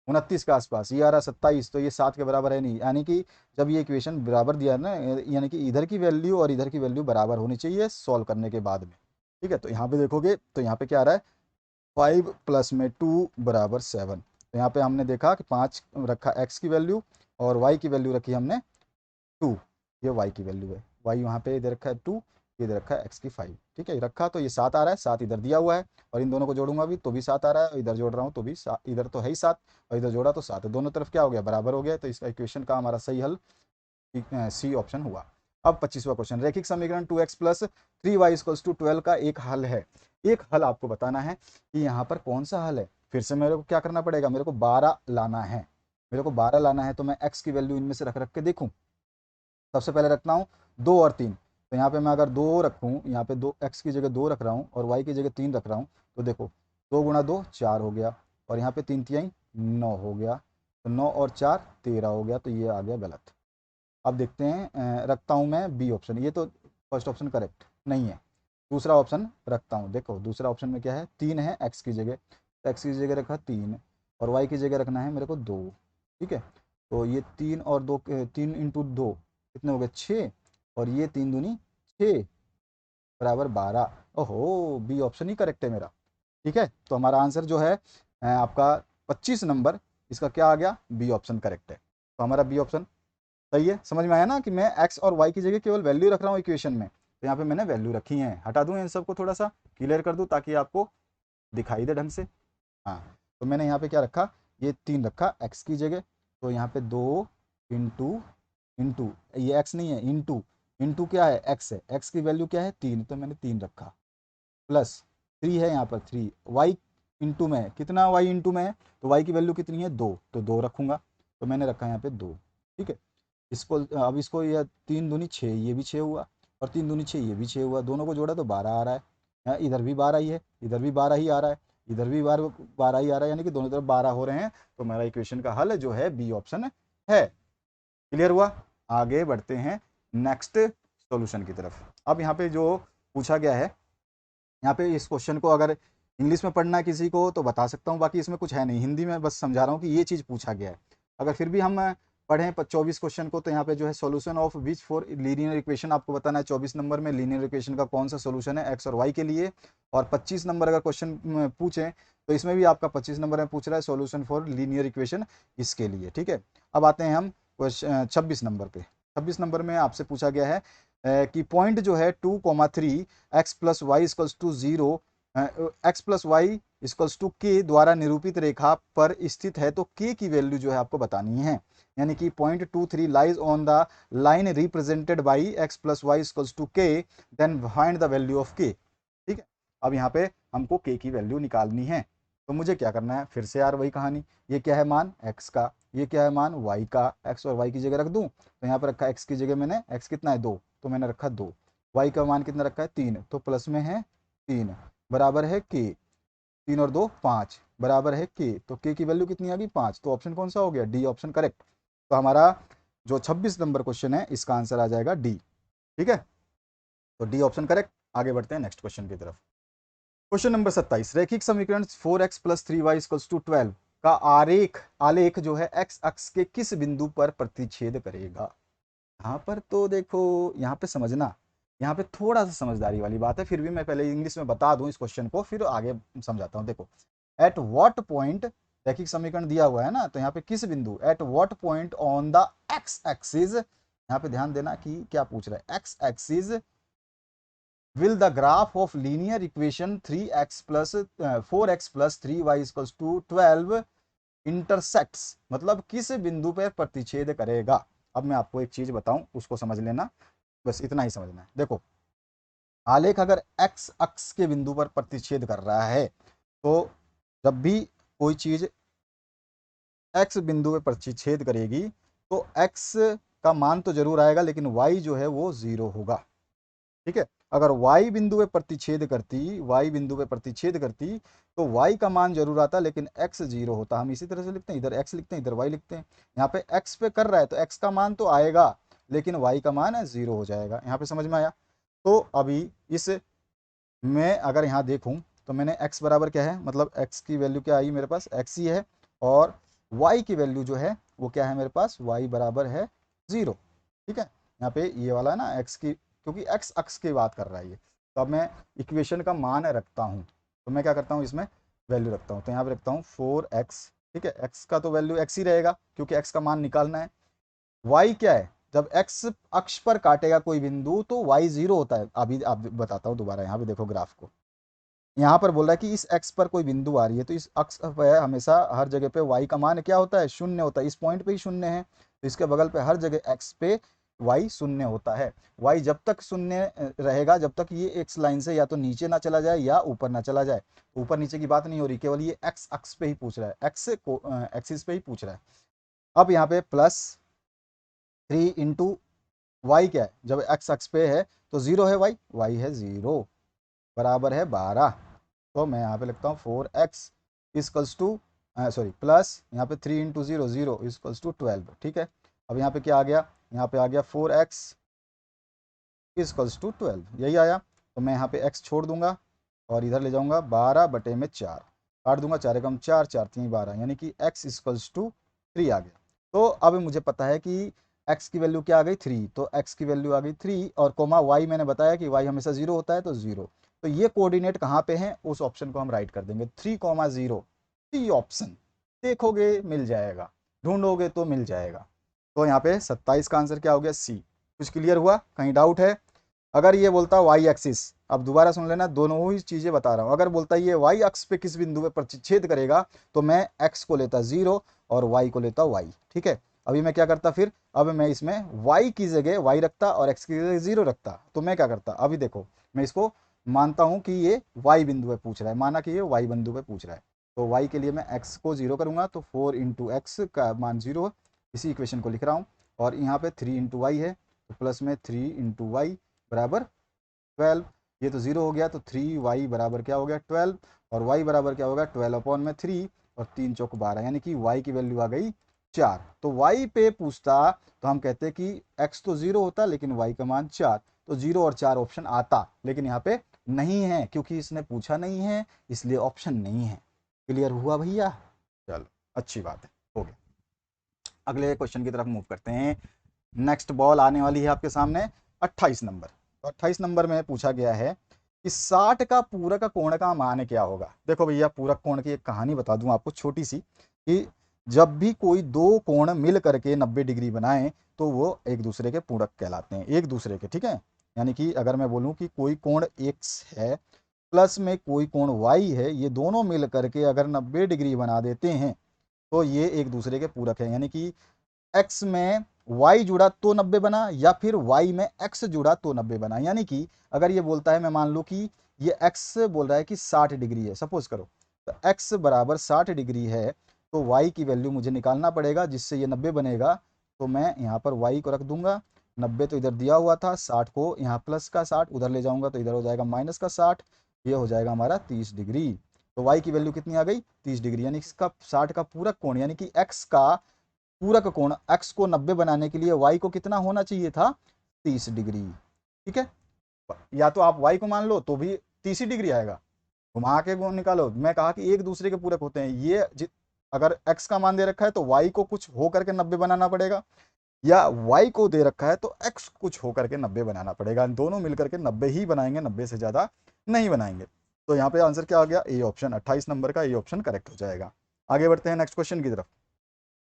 29 के आसपास, ये आ रहा है 27, तो ये 7 के बराबर है नहीं। यानी कि जब ये इक्वेशन बराबर दिया है ना, यानी कि इधर की वैल्यू और इधर की वैल्यू बराबर होनी चाहिए सॉल्व करने के बाद में। ठीक है, तो यहाँ पे देखोगे तो यहाँ पे क्या आ रहा है, 5 प्लस में 2 बराबर 7। तो यहाँ पे हमने देखा कि 5 रखा x की वैल्यू, और y की वैल्यू रखी हमने 2, ये y की वैल्यू है, y वहाँ पे इधर रखा है 2, ये इधर रखा है x की 5। ठीक है, रखा तो ये 7 आ रहा है, 7 इधर दिया हुआ है, और इन दोनों को जोड़ूंगा भी तो भी 7 आ रहा है, और इधर जोड़ रहा हूँ तो भी इधर तो है ही 7, और इधर जोड़ा तो 7 है, दोनों तरफ क्या हो गया, बराबर हो गया। तो इसका इक्वेशन का हमारा सही हल सी ऑप्शन हुआ। अब 25वां क्वेश्चन, रेखिक समीकरण 2x plus 3y equals to 12 का एक हल है। एक हल आपको बताना है कि यहाँ पर कौन सा हल है। फिर से मेरे को क्या करना पड़ेगा, मेरे को 12 लाना है, मेरे को 12 लाना है। तो मैं x की वैल्यू इनमें से रख रख के देखूँ। सबसे पहले रखता हूँ 2 और 3। तो यहाँ पे मैं अगर 2 रखूँ, यहाँ पे 2 x की जगह 2 रख रहा हूँ और y की जगह 3 रख रहा हूँ, तो देखो 2 गुणा 2 4 हो गया, और यहाँ पे 3 तिहाई 9 हो गया, तो 9 और 4 13 हो गया, तो ये आ गया गलत। अब देखते हैं, रखता हूँ मैं बी ऑप्शन, ये तो फर्स्ट ऑप्शन करेक्ट नहीं है। दूसरा ऑप्शन रखता हूँ। देखो दूसरा ऑप्शन में क्या है, 3 है एक्स की जगह, तो एक्स की जगह रखा 3 और वाई की जगह रखना है मेरे को 2। ठीक है, तो ये 3 और 2, 3 × 2 कितने हो गए 6, और ये 3 दूनी 6 बराबर 12। ओहो, बी ऑप्शन ही करेक्ट है मेरा। ठीक है, तो हमारा आंसर जो है आपका 25 नंबर, इसका क्या आ गया, बी ऑप्शन करेक्ट है। तो हमारा बी ऑप्शन सही है। समझ में आया ना कि मैं एक्स और वाई की जगह केवल वैल्यू रख रहा हूँ इक्वेशन में, तो यहाँ पे मैंने वैल्यू रखी है। हटा दूँ इन सबको, थोड़ा सा क्लियर कर दूँ ताकि आपको दिखाई दे ढंग से। हाँ, तो मैंने यहाँ पे क्या रखा, ये 3 रखा एक्स की जगह, तो यहाँ पे 2 इंटू इंटू, ये एक्स नहीं है, इंटू इंटू क्या है, एक्स है, एक्स की वैल्यू क्या है 3, तो मैंने 3 रखा, प्लस 3 है यहाँ पर 3, वाई इंटू में है, कितना वाई इंटू में है, तो वाई की वैल्यू कितनी है 2, तो 2 रखूंगा, तो मैंने रखा यहाँ पे 2। ठीक है, इसको अब इसको, ये 3 दूनी 6, ये भी 6 हुआ, और 3 दूनी 6, ये भी 6 हुआ, दोनों को जोड़ा तो 12 आ रहा है। इधर भी 12 ही है, इधर भी 12 ही आ रहा है, इधर भी 12 ही आ रहा है, यानी कि दोनों तरफ 12 हो रहे हैं। तो मेरा इक्वेशन का हल जो है बी ऑप्शन है। क्लियर हुआ? आगे बढ़ते हैं नेक्स्ट सॉल्यूशन की तरफ। अब यहाँ पे जो पूछा गया है, यहाँ पे इस क्वेश्चन को अगर इंग्लिश में पढ़ना है किसी को तो बता सकता हूँ, बाकी इसमें कुछ है नहीं, हिंदी में बस समझा रहा हूँ कि ये चीज़ पूछा गया है। अगर फिर भी हम पढ़ें 24 क्वेश्चन को, तो यहाँ पे जो है solution of which for linear equation आपको बताना है। 24 नंबर में लीनियर इक्वेशन का कौन सा सॉल्यूशन है एक्स और वाई के लिए। और 25 नंबर अगर क्वेश्चन पूछें तो इसमें भी आपका 25 नंबर में पूछ रहा है सॉल्यूशन फॉर लीनियर इक्वेशन इसके लिए। ठीक है, अब आते हैं हम 26 नंबर पे। 26 नंबर में आपसे पूछा गया है कि पॉइंट जो है 2,3 x plus Y equals to 0, x plus Y equals to के द्वारा निरूपित रेखा पर स्थित है, तो के की वैल्यू जो है आपको बतानी है। यानी कि .23 lies on the line represented by X plus Y equals to K, then find the value of K. ठीक है, अब यहाँ पे हमको के की वैल्यू निकालनी है, तो मुझे क्या करना है, फिर से यार वही कहानी, ये क्या है मान एक्स का, ये क्या है मान वाई का, एक्स और वाई की जगह रख दूं, तो यहाँ पर रखा एक्स की जगह मैंने, एक्स कितना है 2, तो मैंने रखा 2, वाई का मान कितना रखा है 3, तो प्लस में है 3 बराबर है के, 3 और 2 5 बराबर है के, तो के की वैल्यू कितनी आ गई 5, तो ऑप्शन कौन सा हो गया, डी ऑप्शन करेक्ट। तो हमारा जो 26 नंबर क्वेश्चन है इसका आंसर आ जाएगा डी। ठीक है, तो डी ऑप्शन करेक्ट। आगे बढ़ते हैं नेक्स्ट क्वेश्चन की तरफ। क्वेश्चन नंबर 27, रेखिक समीकरण 4x + 3y = 12 का आलेख जो है एक्स अक्ष के किस बिंदु पर प्रतिच्छेद करेगा। यहाँ पर तो देखो, यहाँ पे समझना, यहाँ पे थोड़ा सा समझदारी वाली बात है, फिर भी मैं पहले इंग्लिश में बता दूं इस क्वेश्चन को, फिर आगे समझाता हूँ। देखो, एट व्हाट पॉइंट, रैखिक समीकरण दिया हुआ है ना, तो यहाँ पे किस बिंदु, at what point on the x axis, यहाँ पे ध्यान देना कि क्या पूछ रहा है, x axis will the graph of linear equation 3x plus 4x plus 3y equals to 12 intersects, मतलब किस बिंदु पर प्रतिच्छेद करेगा। अब मैं आपको एक चीज बताऊं, उसको समझ लेना, बस इतना ही समझना है। देखो, आलेख अगर x अक्ष के बिंदु पर प्रतिच्छेद कर रहा है, तो जब भी कोई चीज x बिंदु पर प्रतिच्छेद करेगी तो x का मान तो जरूर आएगा, लेकिन y जो है वो 0 होगा। ठीक है, अगर y बिंदु पे प्रतिच्छेद करती, y बिंदु पे प्रतिच्छेद करती तो y का मान जरूर आता, लेकिन x 0 होता। हम इसी तरह से लिखते हैं, इधर x लिखते हैं, इधर y लिखते हैं। यहाँ पे x पे कर रहा है तो x का मान तो आएगा, लेकिन y का मान 0 हो जाएगा। यहाँ पे समझ में आया? तो अभी इस मैं अगर यहाँ देखूँ तो मैंने x बराबर क्या है, मतलब x की वैल्यू क्या आई मेरे पास, x ही है, और y की वैल्यू जो है वो क्या है मेरे पास, y बराबर है 0। ठीक है, यहाँ पे ये वाला है ना x की, क्योंकि x अक्ष की बात कर रहा है ये, तो अब मैं इक्वेशन का मान रखता हूँ, तो मैं क्या करता हूँ इसमें वैल्यू रखता हूँ, तो यहाँ पे रखता हूँ 4x। ठीक है, x का तो वैल्यू x ही रहेगा क्योंकि x का मान निकालना है। y क्या है, जब x अक्ष पर काटेगा कोई बिंदु तो y 0 होता है। अभी आप बताता हूँ दोबारा, यहाँ पे देखो ग्राफ को, यहाँ पर बोल रहा है कि इस x पर कोई बिंदु आ रही है, तो इस अक्ष पर हमेशा हर जगह पे y का मान क्या होता है, 0 होता है। इस पॉइंट पे ही 0 है, तो इसके बगल पे हर जगह x पे y 0 होता है। y जब तक 0 रहेगा, जब तक ये x लाइन से या तो नीचे ना चला जाए या ऊपर ना चला जाए। ऊपर नीचे की बात नहीं हो रही, केवल ये x अक्ष पे ही पूछ रहा है, x को एक्सिस पे ही पूछ रहा है। अब यहाँ पे +3 इंटू वाई क्या है, जब x अक्ष पे है तो 0 है, y है 0 बराबर है 12। तो मैं यहाँ पे लिखता हूँ 4x equals to, sorry plus यहाँ पे 3 इंटू 0 0 इक्वल्स टू 12। ठीक है, अब यहाँ पे क्या आ गया, यहाँ पे आ गया 4x इक्वल्स टू 12, यही आया। तो मैं यहाँ पे x छोड़ दूंगा और इधर ले जाऊंगा 12/4 काट दूंगा, 4 एकम 4, 4 3 12, यानी कि x इक्वल्स टू 3 आ गया। तो अब मुझे पता है कि x की वैल्यू क्या आ गई 3, तो x की वैल्यू आ गई 3 और कोमा y मैंने बताया कि y हमेशा 0 होता है तो 0। तो ये कोऑर्डिनेट कहाँ पे हैं, उस ऑप्शन को हम राइट कर देंगे 3,0। सी ऑप्शन देखोगे मिल जाएगा, ढूंढोगे तो मिल जाएगा। तो यहाँ पे 27 का आंसर क्या हो गया, सी। कुछ क्लियर हुआ, कहीं डाउट है? अगर ये बोलता वाई एक्सिस, अब दोबारा सुन लेना, दोनों ही चीजें बता रहा हूं, अगर बोलता ये वाई अक्ष पे किस बिंदु पे प्रतिच्छेद करेगा तो मैं एक्स को लेता 0 और वाई को लेता वाई। ठीक है, अभी मैं क्या करता फिर, अब मैं इसमें वाई की जगह वाई रखता और एक्स की जगह 0 रखता। तो मैं क्या करता, अभी देखो मैं इसको मानता हूं कि ये वाई बिंदु पे पूछ रहा है, माना कि ये वाई बिंदु पे पूछ रहा है, तो वाई के लिए मैं एक्स को 0 करूंगा, तो 4 इंटू एक्स का मान 0, इसी इक्वेशन को लिख रहा हूँ। और यहाँ पे 3 इंटू वाई है, तो प्लस में 3 इंटू वाई बराबर 12। ये तो 0 हो गया, तो 3y बराबर क्या हो गया 12, और y बराबर क्या होगा 12/3, और 3 चौक 12, यानी कि y की वैल्यू आ गई 4। तो y पे पूछता तो हम कहते कि x तो 0 होता लेकिन y का मान 4, तो 0 और 4 ऑप्शन आता, लेकिन यहाँ पे नहीं है क्योंकि इसने पूछा नहीं है, इसलिए ऑप्शन नहीं है। क्लियर हुआ भैया? चलो अच्छी बात है, हो गया। अगले क्वेश्चन की तरफ मूव करते हैं। नेक्स्ट बॉल आने वाली है आपके सामने 28 नंबर। तो 28 नंबर में पूछा गया है कि 60 का पूरक कोण का मान क्या होगा। देखो भैया, पूरक कोण की एक कहानी बता दूं आपको छोटी सी, कि जब भी कोई दो कोण मिल करके 90 डिग्री बनाएं तो वो एक दूसरे के पूरक कहलाते हैं, एक दूसरे के। ठीक है, यानी कि अगर मैं बोलूं कि कोई कोण x है प्लस में कोई कोण y है, ये दोनों मिल करके अगर 90 डिग्री बना देते हैं तो ये एक दूसरे के पूरक है। यानी कि x में y जुड़ा तो 90 बना, या फिर y में x जुड़ा तो 90 बना। यानी कि अगर ये बोलता है, मैं मान लूँ कि ये x बोल रहा है कि 60 डिग्री है, सपोज करो, तो x बराबर 60 डिग्री है, तो y की वैल्यू मुझे निकालना पड़ेगा जिससे ये 90 बनेगा। तो मैं यहाँ पर y को रख दूंगा, 90 तो इधर दिया हुआ था, 60 को यहाँ प्लस का 60 उधर ले जाऊंगा तो इधर हो जाएगा माइनस का 60, ये हो जाएगा हमारा 30 डिग्री। तो y की वैल्यू कितनी आ गई 30 डिग्री, यानी इसका 60 का पूरक कोण, यानी कि x का पूरक कोण, x को 90 बनाने के लिए y को कितना होना चाहिए था 30 डिग्री। ठीक है, या तो आप y को मान लो तो भी 30 ही डिग्री आएगा, घुमा के वो निकालो। मैं कहा कि एक दूसरे के पूरक होते हैं, ये अगर x का मान दे रखा है तो y को कुछ हो करके 90 बनाना पड़ेगा, या y को दे रखा है तो x कुछ हो करके 90 बनाना पड़ेगा। दोनों मिलकर के 90 ही बनाएंगे, 90 से ज्यादा नहीं बनाएंगे। तो यहाँ पे आंसर क्या आ गया, ए ऑप्शन, 28 नंबर का ए ऑप्शन करेक्ट हो जाएगा। आगे बढ़ते हैं नेक्स्ट क्वेश्चन की तरफ।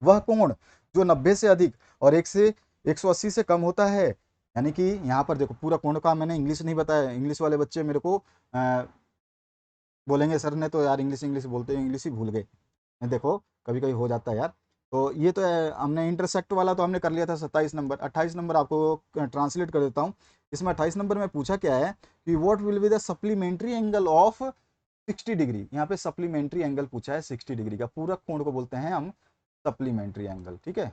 वह कोण जो 90 से अधिक और 180 से कम होता है, यानी कि यहाँ पर देखो पूरा कोण का मैंने इंग्लिश नहीं बताया, इंग्लिश वाले बच्चे मेरे को बोलेंगे सर ने तो यार इंग्लिश इंग्लिश बोलते हैं, इंग्लिश ही भूल गए। देखो कभी कभी हो जाता है यार। तो ये तो हमने इंटरसेक्ट वाला तो हमने कर लिया था 27 नंबर, 28 नंबर आपको ट्रांसलेट कर देता हूँ। इसमें 28 नंबर में पूछा क्या है कि what will be the supplementary angle of 60 degree. यहाँ पे सप्लीमेंट्री एंगल पूछा है 60 डिग्री का, पूरक कोण को बोलते हैं हम सप्लीमेंट्री एंगल। ठीक है,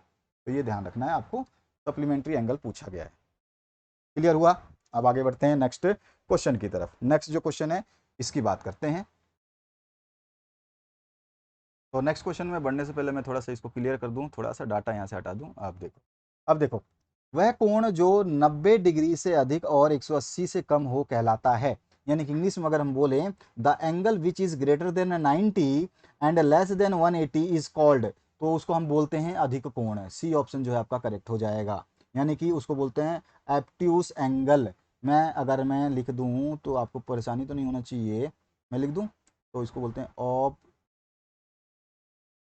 तो ये ध्यान रखना है आपको, सप्लीमेंट्री एंगल पूछा गया है। क्लियर हुआ? अब आगे बढ़ते हैं नेक्स्ट क्वेश्चन की तरफ। नेक्स्ट जो क्वेश्चन है इसकी बात करते हैं। तो नेक्स्ट क्वेश्चन में बढ़ने से पहले मैं थोड़ा सा इसको क्लियर कर दूं, थोड़ा सा डाटा यहाँ से हटा दूं। आप देखो, अब देखो, वह कोण जो 90 डिग्री से अधिक और 180 से कम हो कहलाता है। यानी कि इंग्लिश में अगर हम बोले the angle which is greater than 90 and less than 180 is called, तो उसको हम बोलते हैं अधिक कोण। सी ऑप्शन जो है आपका करेक्ट हो जाएगा, यानी कि उसको बोलते हैं एप्ट्यूस एंगल। मैं लिख दूं तो आपको परेशानी तो नहीं होना चाहिए, मैं लिख दूं तो इसको बोलते हैं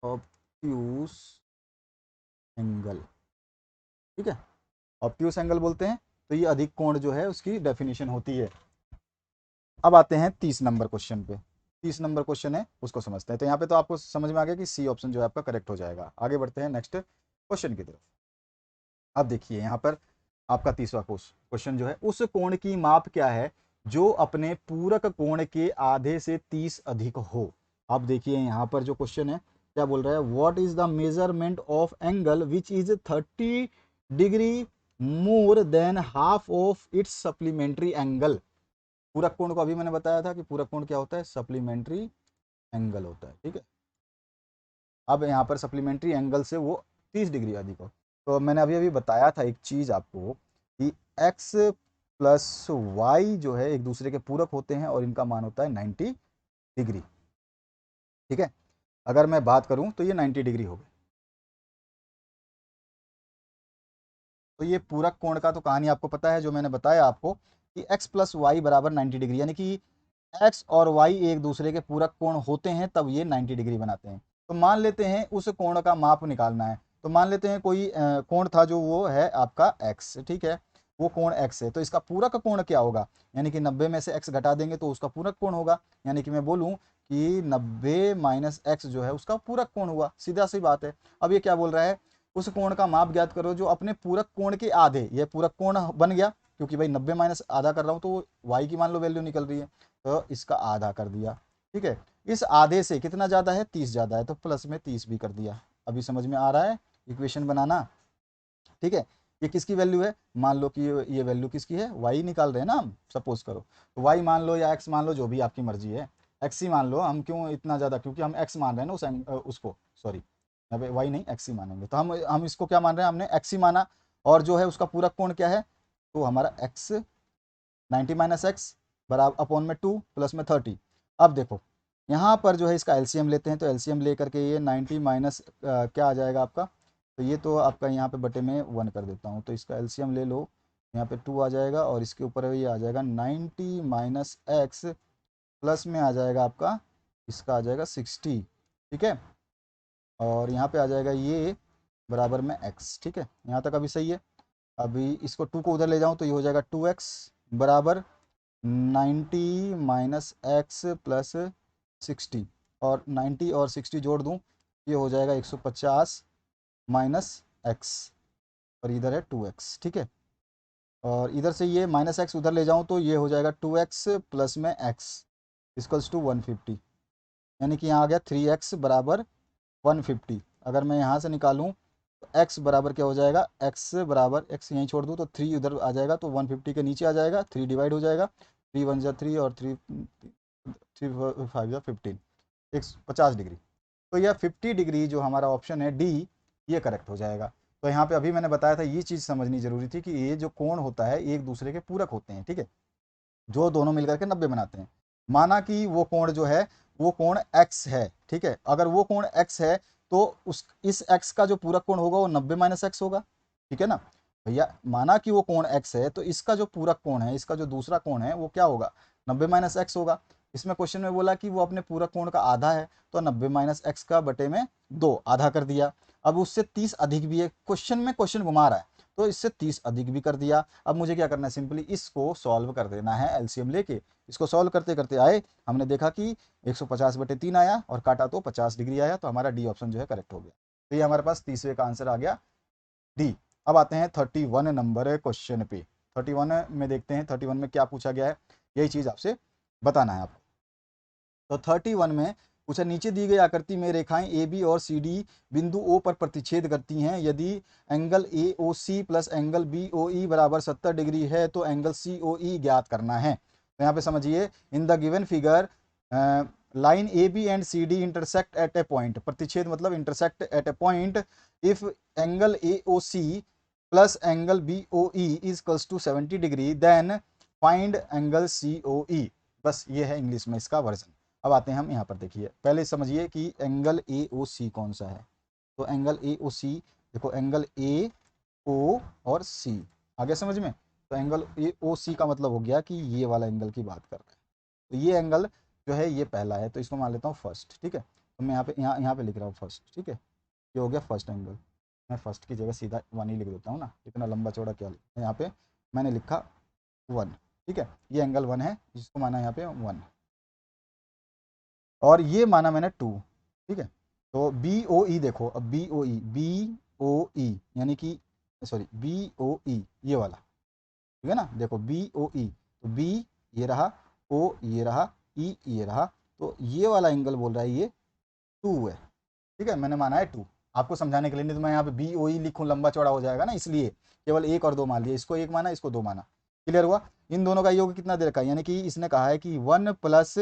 ऑब्ट्यूस एंगल। ठीक है, ऑब्ट्यूस एंगल बोलते हैं। तो ये अधिक कोण जो है उसकी डेफिनेशन होती है। अब आते हैं 30 नंबर क्वेश्चन पे। 30 नंबर क्वेश्चन है उसको समझते हैं। तो यहाँ पे तो आपको समझ में आ गया कि सी ऑप्शन जो है आपका करेक्ट हो जाएगा। आगे बढ़ते हैं नेक्स्ट क्वेश्चन की तरफ। अब देखिए यहाँ पर आपका 30वां क्वेश्चन जो है, उस कोण की माप क्या है जो अपने पूरक कोण के आधे से 30 अधिक हो। अब देखिए यहाँ पर जो क्वेश्चन है क्या बोल रहा है, what is the measurement of angle which is 30 degree more than half of its supplementary angle. पूरक कोण को अभी मैंने बताया था कि पूरक कोण क्या होता है, सप्लीमेंट्री एंगल होता है। ठीक है, अब यहाँ पर सप्लीमेंट्री एंगल से वो 30 डिग्री अधिक हो। तो मैंने अभी अभी बताया था एक चीज आपको कि x प्लस वाई जो है एक दूसरे के पूरक होते हैं और इनका मान होता है 90 डिग्री। ठीक है, अगर मैं बात करूं तो ये 90 डिग्री हो गई। तो ये पूरक कोण का तो कहानी आपको पता है, जो मैंने बताया आपको कि x प्लस वाई बराबर 90 डिग्री, यानी कि x और y एक दूसरे के पूरक कोण होते हैं तब ये 90 डिग्री बनाते हैं। तो मान लेते हैं उस कोण का माप निकालना है, तो मान लेते हैं कोई कोण था जो वो है आपका x, ठीक है, वो कोण x है, तो इसका पूरक कोण क्या होगा, यानी कि 90 में से x घटा देंगे तो उसका पूरक कोण होगा, यानी कि मैं बोलूं कि 90 माइनस x जो है उसका पूरक कोण हुआ, सीधा सी बात है। अब ये क्या बोल रहा है, उस कोण का माप ज्ञात करो जो अपने पूरक कोण के आधे, ये पूरक कोण बन गया क्योंकि भाई 90 माइनस आधा कर रहा हूं तो y की मान लो वैल्यू निकल रही है, तो इसका आधा कर दिया। ठीक है, इस आधे से कितना ज्यादा है, 30 ज्यादा है, तो प्लस में 30 भी कर दिया। अभी समझ में आ रहा है इक्वेशन बनाना। ठीक है, ये किसकी वैल्यू है, मान लो कि ये वैल्यू किसकी है, y निकाल रहे हैं ना हम, सपोज करो तो y मान लो या x मान लो, जो भी आपकी मर्जी है, x ही मान लो। हम क्यों इतना ज़्यादा, क्योंकि हम x मान रहे हैं ना उसको, सॉरी यहाँ पे y नहीं x ही मानेंगे, तो हम इसको क्या मान रहे हैं, हमने x ही माना, और जो है उसका पूरक कोण क्या है, तो हमारा x 90 माइनस एक्स बराबर अपॉन में 2 प्लस में 30। अब देखो यहाँ पर जो है इसका एलसीएम लेते हैं, तो एलसीएम ले करके ये 90 माइनस क्या आ जाएगा आपका, तो ये तो आपका यहाँ पे बटे में 1 कर देता हूँ, तो इसका एलसीएम ले लो, यहाँ पे 2 आ जाएगा और इसके ऊपर ये आ जाएगा 90 माइनस एक्स प्लस में आ जाएगा आपका, इसका आ जाएगा 60। ठीक है, और यहाँ पे आ जाएगा ये बराबर में x। ठीक है, यहाँ तक अभी सही है। अभी इसको 2 को उधर ले जाऊँ तो ये हो जाएगा 2x बराबर 90 माइनस एक्स प्लस 60, और 90 और 60 जोड़ दूं, ये हो जाएगा 150 माइनस एक्स, और इधर है 2x। ठीक है, और इधर से ये माइनस एक्स उधर ले जाऊं तो ये हो जाएगा 2x प्लस में x इक्वल्स टू 150, यानी कि यहाँ आ गया 3x बराबर 150। अगर मैं यहाँ से निकालूं तो x बराबर क्या हो जाएगा, x बराबर x यहीं छोड़ दूं तो 3 उधर आ जाएगा, तो 150 के नीचे आ जाएगा, 3 डिवाइड हो जाएगा, 3 वन जा 3 और 3 3 5 जा 15, 150 डिग्री। तो यह 50 डिग्री जो हमारा ऑप्शन है डी, ये करेक्ट हो जाएगा। तो यहाँ पे अभी मैंने बताया था ये चीज़ समझनी जरूरी थी कि ये जो कोण होता है एक दूसरे के पूरक होते हैं। ठीक है, जो दोनों मिलकर के 90 बनाते हैं। माना कि वो कोण जो है वो कोण x है। ठीक है, अगर वो कोण x है तो उस इस x का जो पूरक कोण होगा वो 90 माइनस एक्स होगा। ठीक है ना भैया, माना कि वो कोण x है तो इसका जो पूरक कोण है, इसका जो दूसरा कोण है वो क्या होगा, 90 माइनस एक्स होगा। इसमें क्वेश्चन में बोला कि वो अपने पूरक कोण का आधा है, तो 90 माइनस एक्स का बटे में 2 आधा कर दिया। अब उससे 30 अधिक भी है, क्वेश्चन में क्वेश्चन घुमा रहा है, तो इससे 30 अधिक भी कर दिया। अब मुझे क्या करना है, सिंपली इसको सॉल्व कर देना है एलसीएम लेके। इसको सॉल्व करते करते आए, हमने देखा कि 150 बटे 3 आया और काटा तो 50 डिग्री आया, तो हमारा डी ऑप्शन जो है करेक्ट हो गया। तो ये हमारे पास तीसरे का आंसर आ गया डी। अब आते हैं 31 नंबर क्वेश्चन पे। 31 में देखते हैं 31 में क्या पूछा गया है, यही चीज़ आपसे बताना है आपको। तो 31 में पूछा, नीचे दी गई आकृति में रेखाएं ए बी और सी डी बिंदु ओ पर प्रतिच्छेद करती हैं, यदि angle A O C plus angle B O E बराबर 70 डिग्री है तो एंगल सी ओ ई ज्ञात करना है। तो यहाँ पे समझिए, in the given figure line A B and C D intersect at a point, प्रतिच्छेद मतलब intersect at a point, if angle A O C plus angle B O E is equals to 70 degree then find angle C O E. बस ये है English में इसका version. अब आते हैं हम यहाँ पर, देखिए पहले समझिए कि एंगल ए ओ सी कौन सा है। तो एंगल ए ओ सी, देखो एंगल ए ओ और सी आ गया समझ में। तो एंगल ए ओ सी का मतलब हो गया कि ये वाला एंगल की बात कर रहे हैं। तो ये एंगल जो है ये पहला है, तो इसको मान लेता हूँ फर्स्ट। ठीक है, तो मैं यहाँ पे लिख रहा हूँ फर्स्ट। ठीक है, ये हो गया फर्स्ट एंगल। मैं फर्स्ट की जगह सीधा 1 ही लिख देता हूँ ना, इतना लंबा चौड़ा क्या लिखा, यहाँ पे मैंने लिखा 1। ठीक है, ये एंगल 1 है जिसको माना यहाँ पे 1, और ये माना मैंने 2। ठीक है, तो बी ओ ई देखो, अब बी ओ ई यानी कि सॉरी बी ओ ई ये वाला, ठीक है ना, देखो बी ओ ई, तो बी ये रहा, ओ ये रहा, ई ये रहा, तो ये वाला एंगल बोल रहा है ये 2 है। ठीक है, मैंने माना है 2 आपको समझाने के लिए, नहीं तो मैं यहाँ पे बी ओ ई लिखूँ लंबा चौड़ा हो जाएगा ना, इसलिए केवल 1 और 2 मान लिया, इसको 1 माना, इसको 2 माना। क्लियर हुआ। इन दोनों का योग कितना दे रखा है, यानी कि इसने कहा है कि 1 प्लस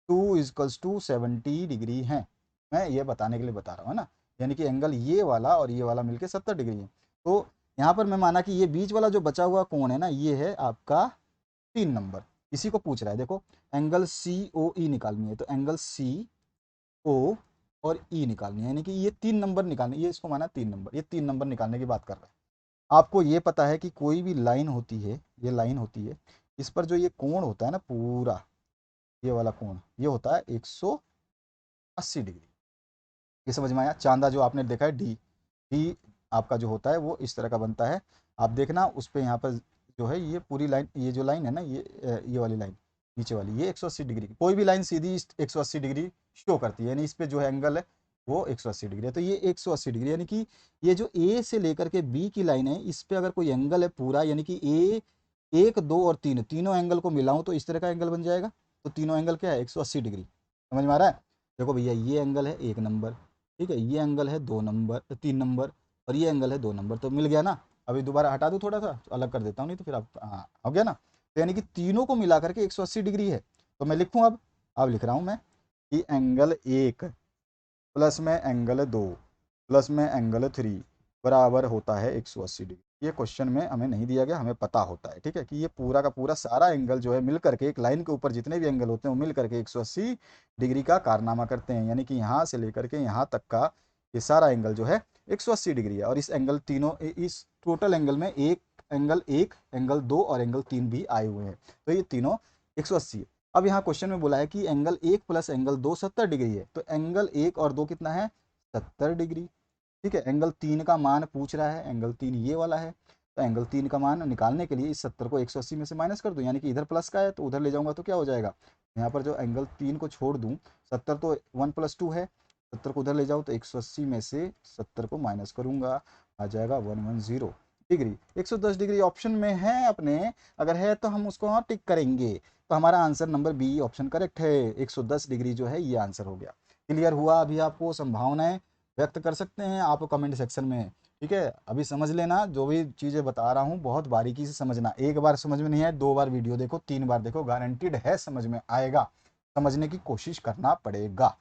2 इजकल्स टू 70 डिग्री है। मैं ये बताने के लिए बता रहा हूँ ना, यानी कि एंगल ये वाला और ये वाला मिलके 70 डिग्री है। तो यहाँ पर मैं माना कि ये बीच वाला जो बचा हुआ कोण है ना, ये है आपका 3 नंबर, इसी को पूछ रहा है। देखो एंगल सी ओ ई निकालनी है, तो एंगल सी ओ और ई निकालनी है, यानी कि ये 3 नंबर निकालने, ये इसको माना 3 नंबर, ये 3 नंबर निकालने की बात कर रहा है। आपको ये पता है कि कोई भी लाइन होती है, ये लाइन होती है, इस पर जो ये कोण होता है ना पूरा, ये वाला कोण, ये होता है 180 डिग्री। ये समझ में आया? चांदा जो आपने देखा है डी, डी आपका जो होता है वो इस तरह का बनता है। आप देखना उस पर यहाँ पर जो है ये पूरी लाइन, ये जो लाइन है ना, ये वाली लाइन नीचे वाली, ये 180 डिग्री, कोई भी लाइन सीधी 180 डिग्री शो करती है, यानी इस पे जो एंगल है वो 180 डिग्री है। तो ये 180 डिग्री, यानी कि ये जो ए से लेकर के बी की लाइन है, इस पे अगर कोई एंगल है पूरा, यानी कि ए, 1, 2 और 3, तीनों एंगल को मिलाऊं तो इस तरह का एंगल बन जाएगा। तो तीनों एंगल क्या है? 180 डिग्री। समझ में आ रहा है? देखो भैया, ये एंगल है 1 नंबर, ठीक है, ये एंगल है 2 नंबर, 3 नंबर, और ये एंगल है 2 नंबर, तो मिल गया ना। अभी दोबारा हटा दूँ थोड़ा सा, तो अलग कर देता हूँ, नहीं तो फिर आप, हाँ हो गया ना। तो यानी कि तीनों को मिला करके 180 डिग्री है। तो मैं लिखूँ अब लिख रहा हूँ मैं कि एंगल 1 प्लस में एंगल 2 प्लस में एंगल 3 बराबर होता है 180 डिग्री। ये क्वेश्चन में हमें नहीं दिया गया, हमें पता होता है, ठीक है, कि ये पूरा का पूरा सारा एंगल जो है मिल करके, एक लाइन के ऊपर जितने भी एंगल होते हैं वो मिल करके 180 डिग्री का कारनामा करते हैं। यानी कि यहाँ से लेकर के यहाँ तक का ये सारा एंगल जो है 180 डिग्री है। और इस एंगल तीनों, इस टोटल एंगल में एंगल 1, एंगल 2 और एंगल 3 भी आए हुए हैं, तो ये तीनों 180 है। अब यहाँ क्वेश्चन में बोला है कि एंगल 1 प्लस एंगल 2 70 डिग्री है, तो एंगल 1 और 2 कितना है? 70 डिग्री। ठीक है, एंगल 3 का मान पूछ रहा है, एंगल 3 ये वाला है, तो एंगल 3 का मान निकालने के लिए इस 70 को 180 में से माइनस कर दूं, यानी कि इधर प्लस का है तो उधर ले जाऊंगा तो क्या हो जाएगा? यहाँ पर जो एंगल 3 को छोड़ दूं, 70 तो 1 + 2 है, 70 को उधर ले जाऊँ तो 180 में से 70 को माइनस करूंगा, आ जाएगा 110 डिग्री। 110 डिग्री ऑप्शन में है अपने, अगर है तो हम उसको वहाँ टिक करेंगे। तो हमारा answer number B option correct है, 110 डिग्री जो है ये आंसर हो गया। क्लियर हुआ? अभी आपको संभावनाएं व्यक्त कर सकते हैं आप कमेंट सेक्शन में, ठीक है। अभी समझ लेना, जो भी चीज़ें बता रहा हूँ बहुत बारीकी से समझना, एक बार समझ में नहीं आए 2 बार वीडियो देखो, 3 बार देखो, गारंटीड है समझ में आएगा। समझने की कोशिश करना पड़ेगा।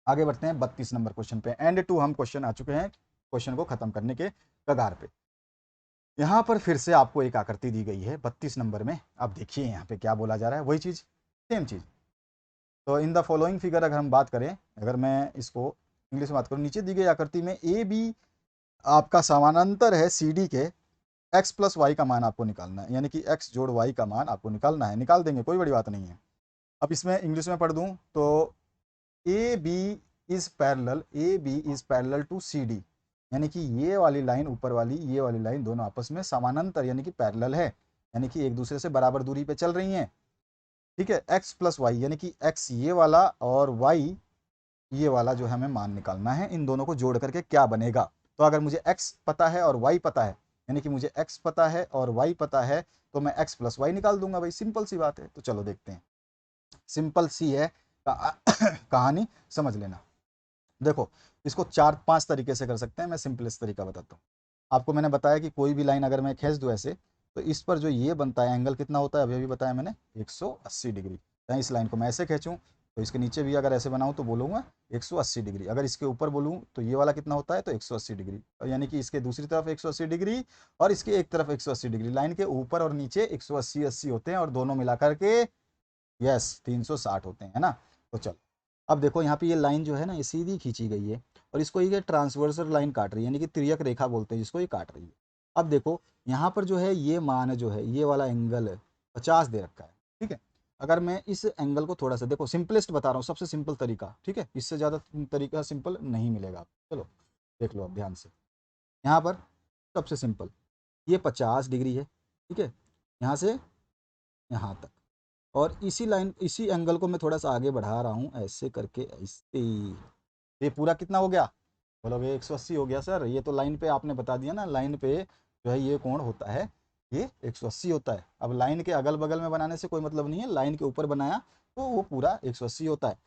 आगे बढ़ते हैं 32 नंबर क्वेश्चन पे, एंड टू हम क्वेश्चन आ चुके हैं, क्वेश्चन को खत्म करने के कगार पे। यहाँ पर फिर से आपको एक आकृति दी गई है 32 नंबर में। अब देखिए यहाँ पे क्या बोला जा रहा है, वही चीज़, सेम चीज़। तो इन द फॉलोइंग फिगर अगर हम बात करें, अगर मैं इसको इंग्लिश में बात करूँ, नीचे दी गई आकृति में ए बी आपका समानांतर है सी डी के, एक्स प्लस वाई का मान आपको निकालना है, यानी कि एक्स जोड़ वाई का मान आपको निकालना है, निकाल देंगे, कोई बड़ी बात नहीं है। अब इसमें इंग्लिश में पढ़ दूँ तो A B is parallel to C D, यानी कि ये वाली लाइन ऊपर वाली, ये वाली लाइन दोनों आपस में समानांतर यानी कि पैरेलल है, यानी कि एक दूसरे से बराबर दूरी पे चल रही हैं। ठीक है, एक्स प्लस वाई, यानी कि एक्स ये वाला और वाई ये वाला जो हमें मान निकालना है, इन दोनों को जोड़ करके क्या बनेगा। तो अगर मुझे एक्स पता है और वाई पता है, यानी कि मुझे एक्स पता है और वाई पता है, तो मैं एक्स प्लस वाई निकाल दूंगा भाई, सिंपल सी बात है। तो चलो देखते हैं, सिंपल सी है कहानी, समझ लेना। देखो, इसको 4-5 तरीके से कर सकते हैं, मैं सिंपलेस्ट तरीका बताता हूँ आपको। मैंने बताया कि कोई भी लाइन अगर मैं खींच दूँ ऐसे, तो इस पर जो ये बनता है एंगल कितना होता है, अभी अभी बताया मैंने, 180 डिग्री। चाहे इस लाइन को मैं ऐसे खींचूँ, तो इसके नीचे भी अगर ऐसे बनाऊँ तो बोलूँगा 180 डिग्री। अगर इसके ऊपर बोलूँ तो ये वाला कितना होता है, तो 180 डिग्री, और यानी कि इसके दूसरी तरफ 180 डिग्री और इसके एक तरफ 180 डिग्री। लाइन के ऊपर और नीचे 180 80 होते हैं, और दोनों मिला करके यस 360 होते हैं, है ना। तो चलो, अब देखो यहाँ पे ये लाइन जो है ना, ये सीधी खींची गई है, और इसको ये ट्रांसवर्सल लाइन काट रही है, यानी कि तिर्यक रेखा बोलते हैं जिसको, ये काट रही है। अब देखो यहाँ पर जो है ये मान जो है, ये वाला एंगल 50 दे रखा है, ठीक है। अगर मैं इस एंगल को थोड़ा सा, देखो सिंपलेस्ट बता रहा हूँ, सबसे सिंपल तरीका, ठीक है, इससे ज़्यादा तरीका सिंपल नहीं मिलेगा। चलो देख लो अब ध्यान से, यहाँ पर सबसे सिंपल, ये 50 डिग्री है, ठीक है, यहाँ से यहाँ तक, और इसी लाइन, इसी एंगल को मैं थोड़ा सा आगे बढ़ा रहा हूँ ऐसे करके, ऐसे। ये पूरा कितना हो गया? बोलोगे 180 हो गया सर, ये तो लाइन पे आपने बता दिया ना, लाइन पे जो है ये कोण होता है, ये 180 होता है। अब लाइन के अगल बगल में बनाने से कोई मतलब नहीं है, लाइन के ऊपर बनाया तो वो पूरा 180 होता है।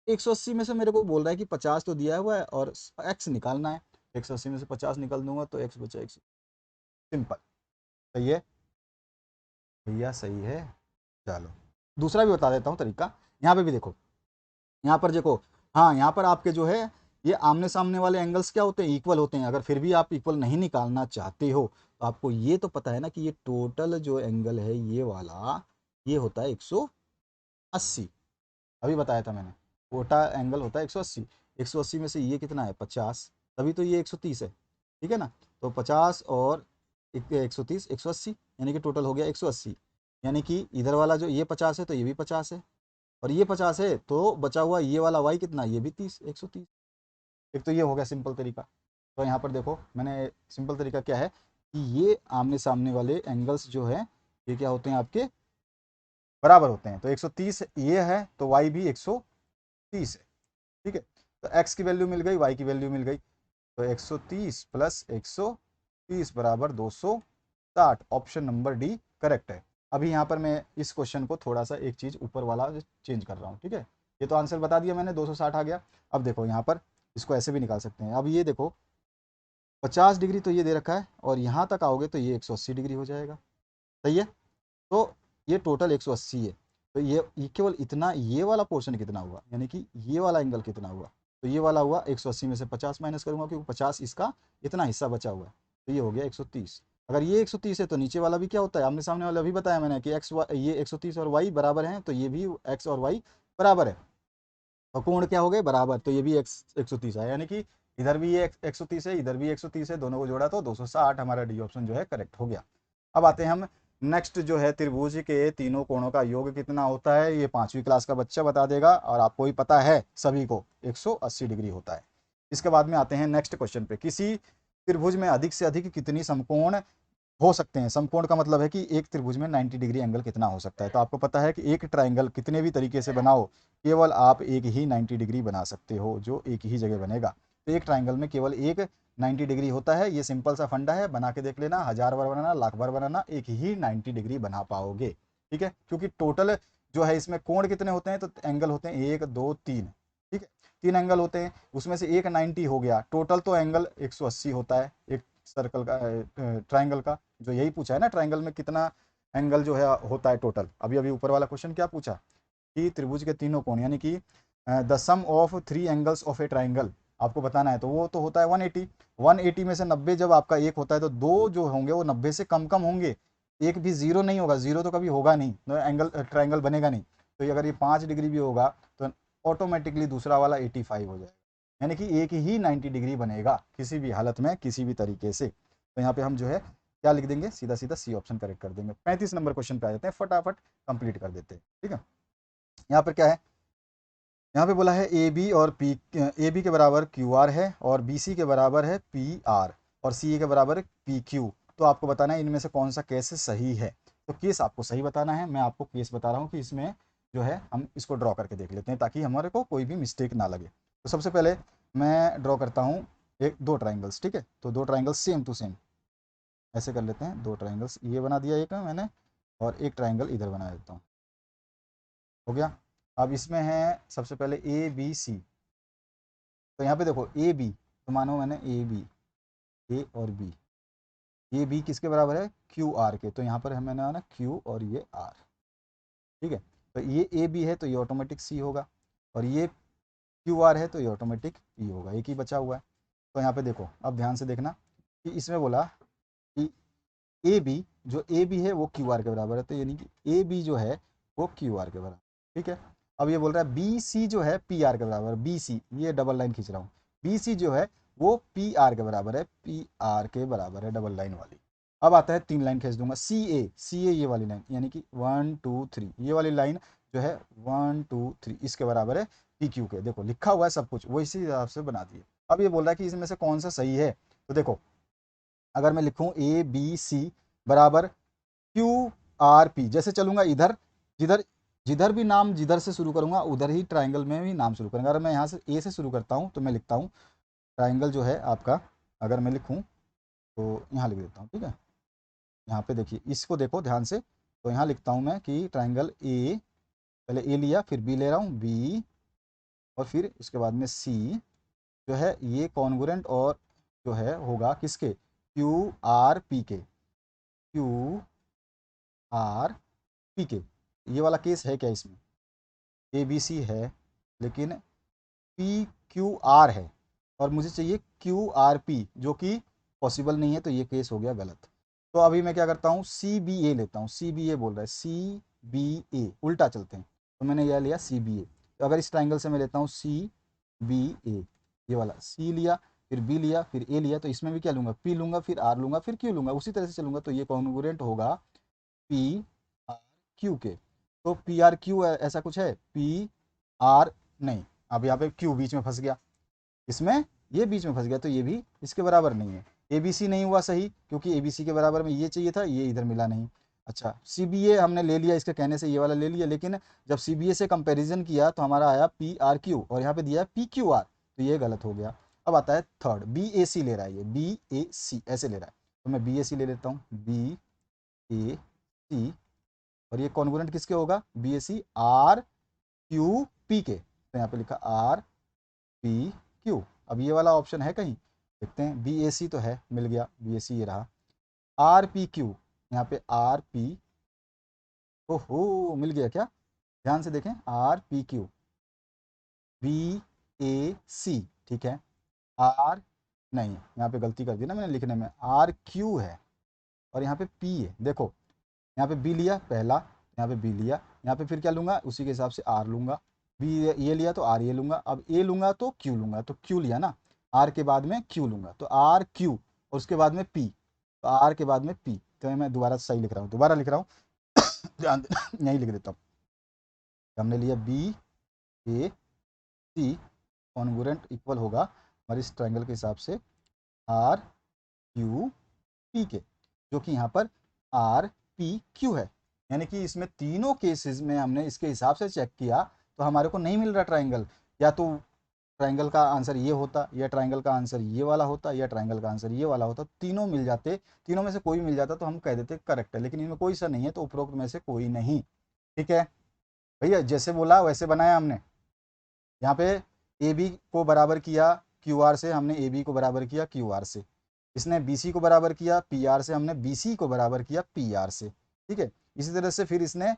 180 में से मेरे को बोल रहा है कि 50 तो दिया हुआ है और एक्स निकालना है, 180 में से 50 निकाल दूंगा तो एक्स बचा 100। सिंपल, सही है भैया, सही है। चलो दूसरा भी बता देता हूँ तरीका, यहाँ पे भी देखो, यहाँ पर देखो, हाँ यहाँ पर आपके जो है ये आमने सामने वाले एंगल्स क्या होते हैं, इक्वल होते हैं। अगर फिर भी आप इक्वल नहीं निकालना चाहते हो तो आपको ये तो पता है ना कि ये टोटल जो एंगल है ये वाला, ये होता है 180। अभी बताया था मैंने, छोटा एंगल होता है 180। 180 में से ये कितना है 50, तभी तो ये 130 है। ठीक है ना, तो 50 और 130 180, यानी कि टोटल हो गया 180। यानी कि इधर वाला जो ये 50 है तो ये भी 50 है, और ये 50 है तो बचा हुआ ये वाला वाई कितना, ये भी 30 130। एक तो ये हो गया सिंपल तरीका। तो यहाँ पर देखो मैंने सिंपल तरीका क्या है कि ये आमने सामने वाले एंगल्स जो है ये क्या होते हैं आपके बराबर होते हैं। तो 130 ये है तो y भी 130 है। ठीक है, तो x की वैल्यू मिल गई, y की वैल्यू मिल गई। तो 130 प्लस 130 बराबर 260। ऑप्शन नंबर डी करेक्ट है। अभी यहाँ पर मैं इस क्वेश्चन को थोड़ा सा एक चीज़ ऊपर वाला चेंज कर रहा हूँ। ठीक है, ये तो आंसर बता दिया मैंने, 260 आ गया। अब देखो यहाँ पर इसको ऐसे भी निकाल सकते हैं। अब ये देखो 50 डिग्री तो ये दे रखा है, और यहाँ तक आओगे तो ये 180 डिग्री हो जाएगा। सही है, तो ये टोटल 180 है। तो ये केवल इतना, ये वाला पोर्शन कितना हुआ, यानी कि ये वाला एंगल कितना हुआ, तो ये वाला हुआ 180 में से 50 माइनस करूंगा क्योंकि 50 इसका इतना हिस्सा बचा हुआ है, तो ये हो गया 130। अगर ये 130 है तो नीचे वाला भी क्या होता है, आमने सामने वाला अभी बताया मैंने कि एक्स ये 130 और वाई बराबर हैं, तो ये भी एक्स और वाई बराबर है। और कोण क्या हो गए बराबर, तो ये भी 130 है, यानी कि इधर भी ये 130 है, इधर भी 130 है, दोनों को जोड़ा तो 260। हमारा डी ऑप्शन जो है करेक्ट हो गया। अब आते हैं हम नेक्स्ट जो है, त्रिभुज के तीनों कोणों का योग कितना होता है, ये 5वीं क्लास का बच्चा बता देगा, और आपको ही पता है सभी को 180 डिग्री होता है। इसके बाद में आते हैं नेक्स्ट क्वेश्चन पे, किसी त्रिभुज में अधिक से अधिक कितनी समकोण हो सकते हैं। समकोण का मतलब है कि एक त्रिभुज में 90 डिग्री एंगल कितना हो सकता है। तो आपको पता है कि एक ट्राइंगल कितने भी तरीके से बनाओ, केवल आप एक ही 90 डिग्री बना सकते हो, जो एक ही जगह बनेगा। तो एक ट्राइंगल में केवल एक 90 डिग्री होता है। ये सिंपल सा फंडा है, बना के देख लेना, 1000 बार बनाना, लाख बार बनाना, एक ही 90 डिग्री बना पाओगे। ठीक है, क्योंकि टोटल जो है इसमें कोण कितने होते हैं, तो एंगल होते हैं 1 2 3। ठीक है, 3 एंगल होते हैं, उसमें से एक 90 हो गया, टोटल तो एंगल 180 होता है एक सर्कल का, ट्राइंगल का। जो यही पूछा है ना, ट्राइंगल में कितना एंगल जो है होता है टोटल। अभी अभी ऊपर वाला क्वेश्चन क्या पूछा कि त्रिभुज के तीनों कोण, यानी कि the sum of 3 angles of a triangle आपको बताना है, तो वो तो होता है 180। 180 में से 90 जब आपका एक होता है तो दो जो होंगे वो 90 से कम कम होंगे, एक भी जीरो नहीं होगा, जीरो तो कभी होगा नहीं, तो एंगल ट्राइंगल बनेगा नहीं। तो अगर ये 5 डिग्री भी होगा तो ऑटोमेटिकली दूसरा वाला 85 हो जाएगा, यानी कि एक ही 90 डिग्री बनेगा किसी भी हालत में किसी भी तरीके से। तो यहाँ पे हम जो है क्या लिख देंगे, सीधा सीधा सी ऑप्शन करेक्ट कर देंगे। 35 नंबर क्वेश्चन पे आ जाते हैं, फटाफट कंप्लीट कर देते हैं। ठीक है, यहाँ पर क्या है, यहाँ पे बोला है ए बी और पी, ए बी के बराबर क्यू आर है, और बी सी के बराबर है पी आर, और सी ए के बराबर है पी क्यू। तो आपको बताना है इनमें से कौन सा केस सही है। तो केस आपको सही बताना है, मैं आपको केस बता रहा हूँ कि इसमें जो है हम इसको ड्रॉ करके देख लेते हैं ताकि हमारे को कोई भी मिस्टेक ना लगे। तो सबसे पहले मैं ड्रॉ करता हूँ एक दो ट्राइंगल्स। ठीक है, तो दो ट्राइंगल्स सेम टू सेम ऐसे कर लेते हैं। दो ट्राइंगल्स ये बना दिया एक मैंने, और एक ट्राइंगल इधर बना देता हूँ। हो गया। अब इसमें है सबसे पहले ए बी सी। तो यहाँ पे देखो ए बी, तो मानो मैंने ए बी, ए और बी, ये बी किसके बराबर है क्यू आर के, तो यहाँ पर है मैंने ना क्यू और ये आर। ठीक है, तो ये ए बी है तो ये ऑटोमेटिक सी होगा, और ये क्यू आर है तो ये ऑटोमेटिक पी होगा, एक ही बचा हुआ है। तो यहाँ पे देखो, अब ध्यान से देखना कि इसमें बोला कि ए बी, जो ए बी है वो क्यू आर के बराबर है, तो यानी कि ए बी जो है वो क्यू आर के बराबर। ठीक है, अब ये बोल रहा है बी सी जो है पी आर के बराबर, बी सी ये डबल लाइन खींच रहा हूँ, बी सी जो है वो पी आर के बराबर है, पी आर के बराबर है डबल लाइन वाली। अब आता है 3 लाइन खींच दूंगा, सी ए ये वाली लाइन, यानी कि 1 2 3 ये वाली लाइन जो है 1 2 3 इसके बराबर है पी क्यू के। देखो लिखा हुआ है सब कुछ वो इसी हिसाब से बना दिए। अब ये बोल रहा है कि इसमें से कौन सा सही है। तो देखो अगर मैं लिखूं ए बी सी बराबर क्यू आर पी, जैसे चलूंगा इधर, जिधर जिधर भी नाम जिधर से शुरू करूंगा उधर ही ट्राइंगल में भी नाम शुरू करूंगा। अगर मैं यहाँ से ए से शुरू करता हूँ तो मैं लिखता हूँ ट्राइंगल जो है आपका, अगर मैं लिखूँ तो यहाँ लिख देता हूँ। ठीक है, यहाँ पे देखिए इसको देखो ध्यान से, तो यहाँ लिखता हूँ मैं कि ट्राइंगल ए, पहले ए लिया फिर बी ले रहा हूँ, बी और फिर उसके बाद में सी जो है ये कॉन्ग्रुएंट और जो है होगा किसके, क्यू आर पी के, क्यू आर पी के। ये वाला केस है क्या इसमें, ए बी सी है लेकिन पी क्यू आर है, और मुझे चाहिए क्यू आर पी, जो कि पॉसिबल नहीं है, तो ये केस हो गया गलत। तो अभी मैं क्या करता हूँ, सी बी ए लेता हूँ। सी बी ए बोल रहा है, सी बी ए, उल्टा चलते हैं। तो मैंने यह लिया सी बी ए। तो अगर इस ट्राइंगल से मैं लेता हूँ सी बी ए, ये वाला सी लिया, फिर बी लिया, फिर ए लिया, तो इसमें भी क्या लूंगा, पी लूंगा, फिर आर लूंगा, फिर क्यू लूंगा, उसी तरह से चलूंगा। तो ये कॉन्ग्रुएंट होगा पी आर क्यू के। तो पी आर क्यू ऐसा कुछ है, पी आर नहीं। अब यहाँ पे क्यू बीच में फंस गया, इसमें ये बीच में फंस गया, तो ये भी इसके बराबर नहीं है। ए बी सी नहीं हुआ सही, क्योंकि ए बी सी के बराबर में ये चाहिए था, ये इधर मिला नहीं। अच्छा, सी बी ए हमने ले लिया, इसके कहने से ये वाला ले लिया, लेकिन जब सी बी ए से कंपेरिजन किया तो हमारा आया पी आर क्यू, और यहाँ पे दिया पी क्यू आर, तो ये गलत हो गया। अब आता है थर्ड, बी ए सी ले रहा है, ये बी ए सी ऐसे ले रहा है। तो मैं बी ए सी ले लेता हूँ, बी ए सी, और ये कॉन्ग्रुएंट किसके होगा, बी ए सी आर क्यू पी के। तो यहाँ पे लिखा आर पी क्यू। अब ये वाला ऑप्शन है कहीं, देखते हैं, बी ए सी तो है, मिल गया, बी ए सी ये रहा। आर पी क्यू, यहाँ पे आर पी, ओहो मिल गया क्या, ध्यान से देखें, आर पी क्यू, बी ए सी, ठीक है। आर नहीं, यहाँ पे गलती कर दी ना मैंने लिखने में, आर क्यू है, और यहाँ पे पी है। देखो, यहाँ पे बी लिया पहला, यहाँ पे बी लिया, यहाँ पे फिर क्या लूंगा, उसी के हिसाब से आर लूंगा। बी ये लिया तो आर ये लूंगा, अब ए लूंगा तो क्यू लूंगा, तो क्यू लिया ना, आर के बाद में क्यू लूंगा, तो आर क्यू, और उसके बाद में पी, तो आर के बाद में पी। तो मैं दोबारा सही लिख रहा हूँ, दोबारा लिख रहा हूँ, ध्यान देना, यहीं लिख देता हूँ। हमने लिया बी ए सी, कॉन्ग्रुएंट इक्वल होगा हमारे इस ट्रायंगल के हिसाब से आर क्यू पी के, जो कि यहाँ पर आर पी क्यू है। यानी कि इसमें तीनों केसेस में हमने इसके हिसाब से चेक किया, तो हमारे को नहीं मिल रहा ट्रायंगल। या तो ट्रायंगल का आंसर ये होता, या ट्रायंगल का आंसर ये वाला होता, या ट्रायंगल का आंसर ये वाला होता, तीनों मिल जाते, तीनों में से कोई मिल जाता तो हम कह देते करेक्ट है, लेकिन इनमें कोई सा नहीं है, तो उपरोक्त में से कोई नहीं। ठीक है भैया, जैसे बोला वैसे बनाया हमने। यहाँ पे ए बी को बराबर किया क्यू आर से, हमने ए बी को बराबर किया क्यू आर से। इसने बी सी को बराबर किया पी आर से, हमने बी सी को बराबर किया पी आर से। ठीक है, इसी तरह से फिर इसने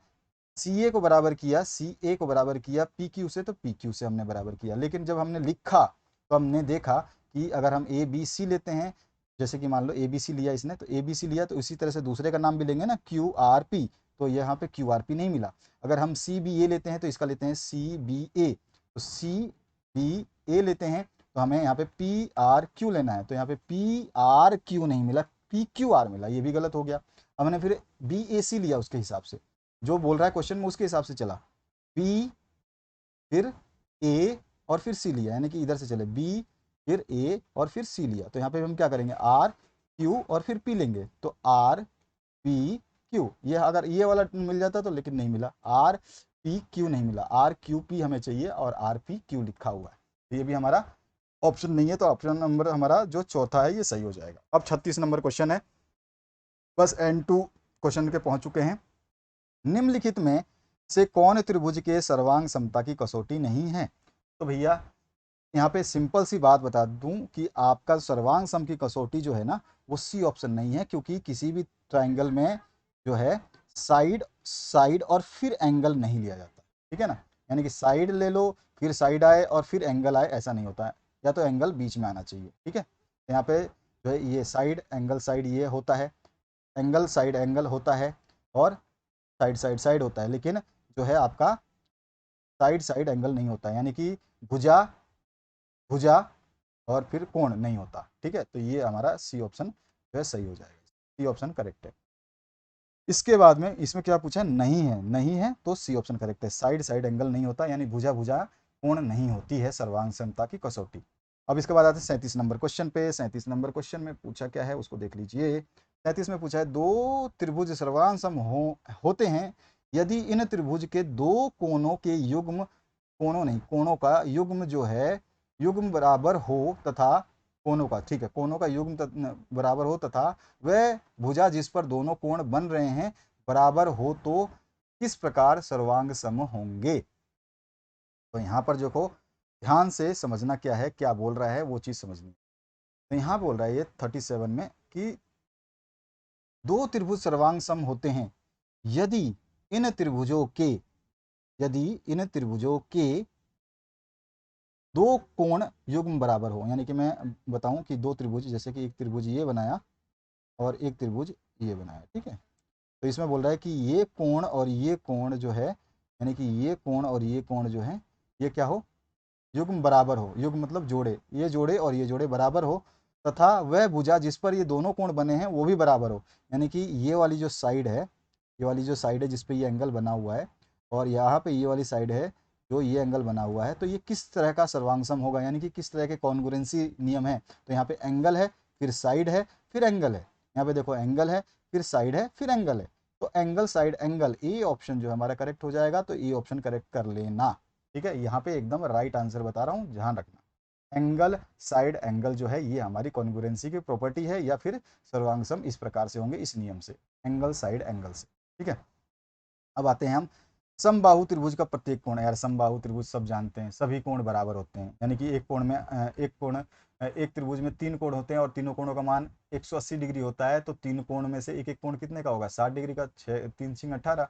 सी ए को बराबर किया सी ए को बराबर किया पी क्यू से, तो पी क्यू से हमने बराबर किया। लेकिन जब हमने लिखा तो हमने देखा कि अगर हम ए बी सी लेते हैं, जैसे कि मान लो ए बी सी लिया इसने, तो ए बी सी लिया, तो इसी तरह से दूसरे का नाम भी लेंगे ना, क्यू आर पी, तो यहाँ पे क्यू आर पी नहीं मिला। अगर हम सी बी ए लेते हैं तो इसका लेते हैं सी बी ए, तो सी बी ए लेते हैं तो हमें यहाँ पे पी आर क्यू लेना है, तो यहाँ पे पी आर क्यू नहीं मिला, पी क्यू आर मिला, ये भी गलत हो गया। हमने फिर बी ए सी लिया उसके हिसाब से, जो बोल रहा है क्वेश्चन में उसके हिसाब से चला, बी फिर ए और फिर सी लिया, यानी कि इधर से चले बी फिर ए और फिर सी लिया। तो यहाँ पे हम क्या करेंगे, आर क्यू और फिर पी लेंगे, तो आर पी क्यू, ये अगर ये वाला मिल जाता तो, लेकिन नहीं मिला, आर पी क्यू नहीं मिला, आर क्यू पी हमें चाहिए, और आर पी क्यू लिखा हुआ है, तो ये भी हमारा ऑप्शन नहीं है। तो ऑप्शन नंबर हमारा जो चौथा है ये सही हो जाएगा। अब 36 नंबर क्वेश्चन है, बस एंड टू क्वेश्चन के पहुंच चुके हैं। निम्नलिखित में से कौन त्रिभुज के सर्वांग समता की कसौटी नहीं है। तो भैया यहाँ पे सिंपल सी बात बता दूं कि आपका सर्वांग सम की कसौटी जो है ना, वो सी ऑप्शन नहीं है, क्योंकि किसी भी ट्राइंगल में जो है साइड साइड और फिर एंगल नहीं लिया जाता। ठीक है ना, यानी कि साइड ले लो फिर साइड आए और फिर एंगल आए, ऐसा नहीं होता है, या तो एंगल बीच में आना चाहिए। ठीक है, तो यहाँ पे जो है ये साइड एंगल साइड ये होता है, एंगल साइड एंगल होता है, और साइड साइड साइड होता है, लेकिन जो है आपका साइड साइड एंगल नहीं होता है, यानी कि भुजा भुजा और फिर कोण नहीं होता। ठीक है, तो ये हमारा सी ऑप्शन जो है सही हो जाएगा, सी ऑप्शन करेक्ट है। इसके बाद में इसमें क्या पूछा है, नहीं है, नहीं है तो सी ऑप्शन करेक्ट है, साइड साइड एंगल नहीं होता, यानी भुजा भुजा कोण नहीं होती है सर्वांग समता की कसौटी। अब इसके बाद आते हैं 37 नंबर क्वेश्चन पे। 37 नंबर क्वेश्चन में पूछा क्या है उसको देख लीजिए। 37 में पूछा है, दो त्रिभुज सर्वांग सम होते हैं यदि इन त्रिभुज के दो कोणों के युग्म, कोणों नहीं कोणों का युग्म जो है, युग्म बराबर हो तथा कोणों का, ठीक है, कोणों का युग्म बराबर हो तथा वह भुजा जिस पर दोनों कोण बन रहे हैं बराबर हो, तो किस प्रकार सर्वांग सम होंगे। तो यहाँ पर जो को ध्यान से समझना क्या है, क्या बोल रहा है वो चीज समझनी। तो यहाँ बोल रहा है ये 37 में कि दो त्रिभुज सर्वांग सम होते हैं यदि इन त्रिभुजों के, यदि इन त्रिभुजों के दो कोण युग्म बराबर हो, यानी कि मैं बताऊं कि दो त्रिभुज, जैसे कि एक त्रिभुज ये बनाया और एक त्रिभुज ये बनाया, ठीक है। तो इसमें बोल रहा है कि ये कोण और ये कोण जो है, यानी कि ये कोण और ये कोण जो है, ये क्या हो, युग्म बराबर हो। युग्म मतलब जोड़े, ये जोड़े और ये जोड़े बराबर हो, तथा वह भुजा जिस पर ये दोनों कोण बने हैं वो भी बराबर हो। यानी कि ये वाली जो साइड है, ये वाली जो साइड है जिस पे ये एंगल बना हुआ है, और यहाँ पे ये वाली साइड है जो ये एंगल बना हुआ है, तो ये किस तरह का सर्वांगसम होगा, यानी कि किस तरह के कॉन्ग्रुएंसी नियम है। तो यहाँ पे एंगल है, फिर साइड है, फिर एंगल है। यहाँ पे देखो एंगल है, फिर साइड है, फिर एंगल है। तो angle side angle, A option जो हमारा करेक्ट हो जाएगा, तो ए ऑप्शन करेक्ट कर लेना। ठीक है, यहाँ पे एकदम राइट आंसर बता रहा हूँ, ध्यान रखना। एंगल साइड एंगल जो है ये हमारी कॉन्ग्रुएंसी की प्रॉपर्टी है, या फिर सर्वांगसम इस प्रकार से होंगे, इस नियम से, एंगल साइड एंगल से। ठीक है, अब आते हैं हम समबाहु त्रिभुज का प्रत्येक कोण। यार समबाहु त्रिभुज सब जानते हैं, सभी कोण बराबर होते हैं, यानी कि एक कोण में एक त्रिभुज में तीन कोण होते हैं और तीनों कोणों का मान 180 डिग्री होता है। तो तीन कोण में से एक एक कोण कितने का होगा, 60 डिग्री का, 6 3 6 18,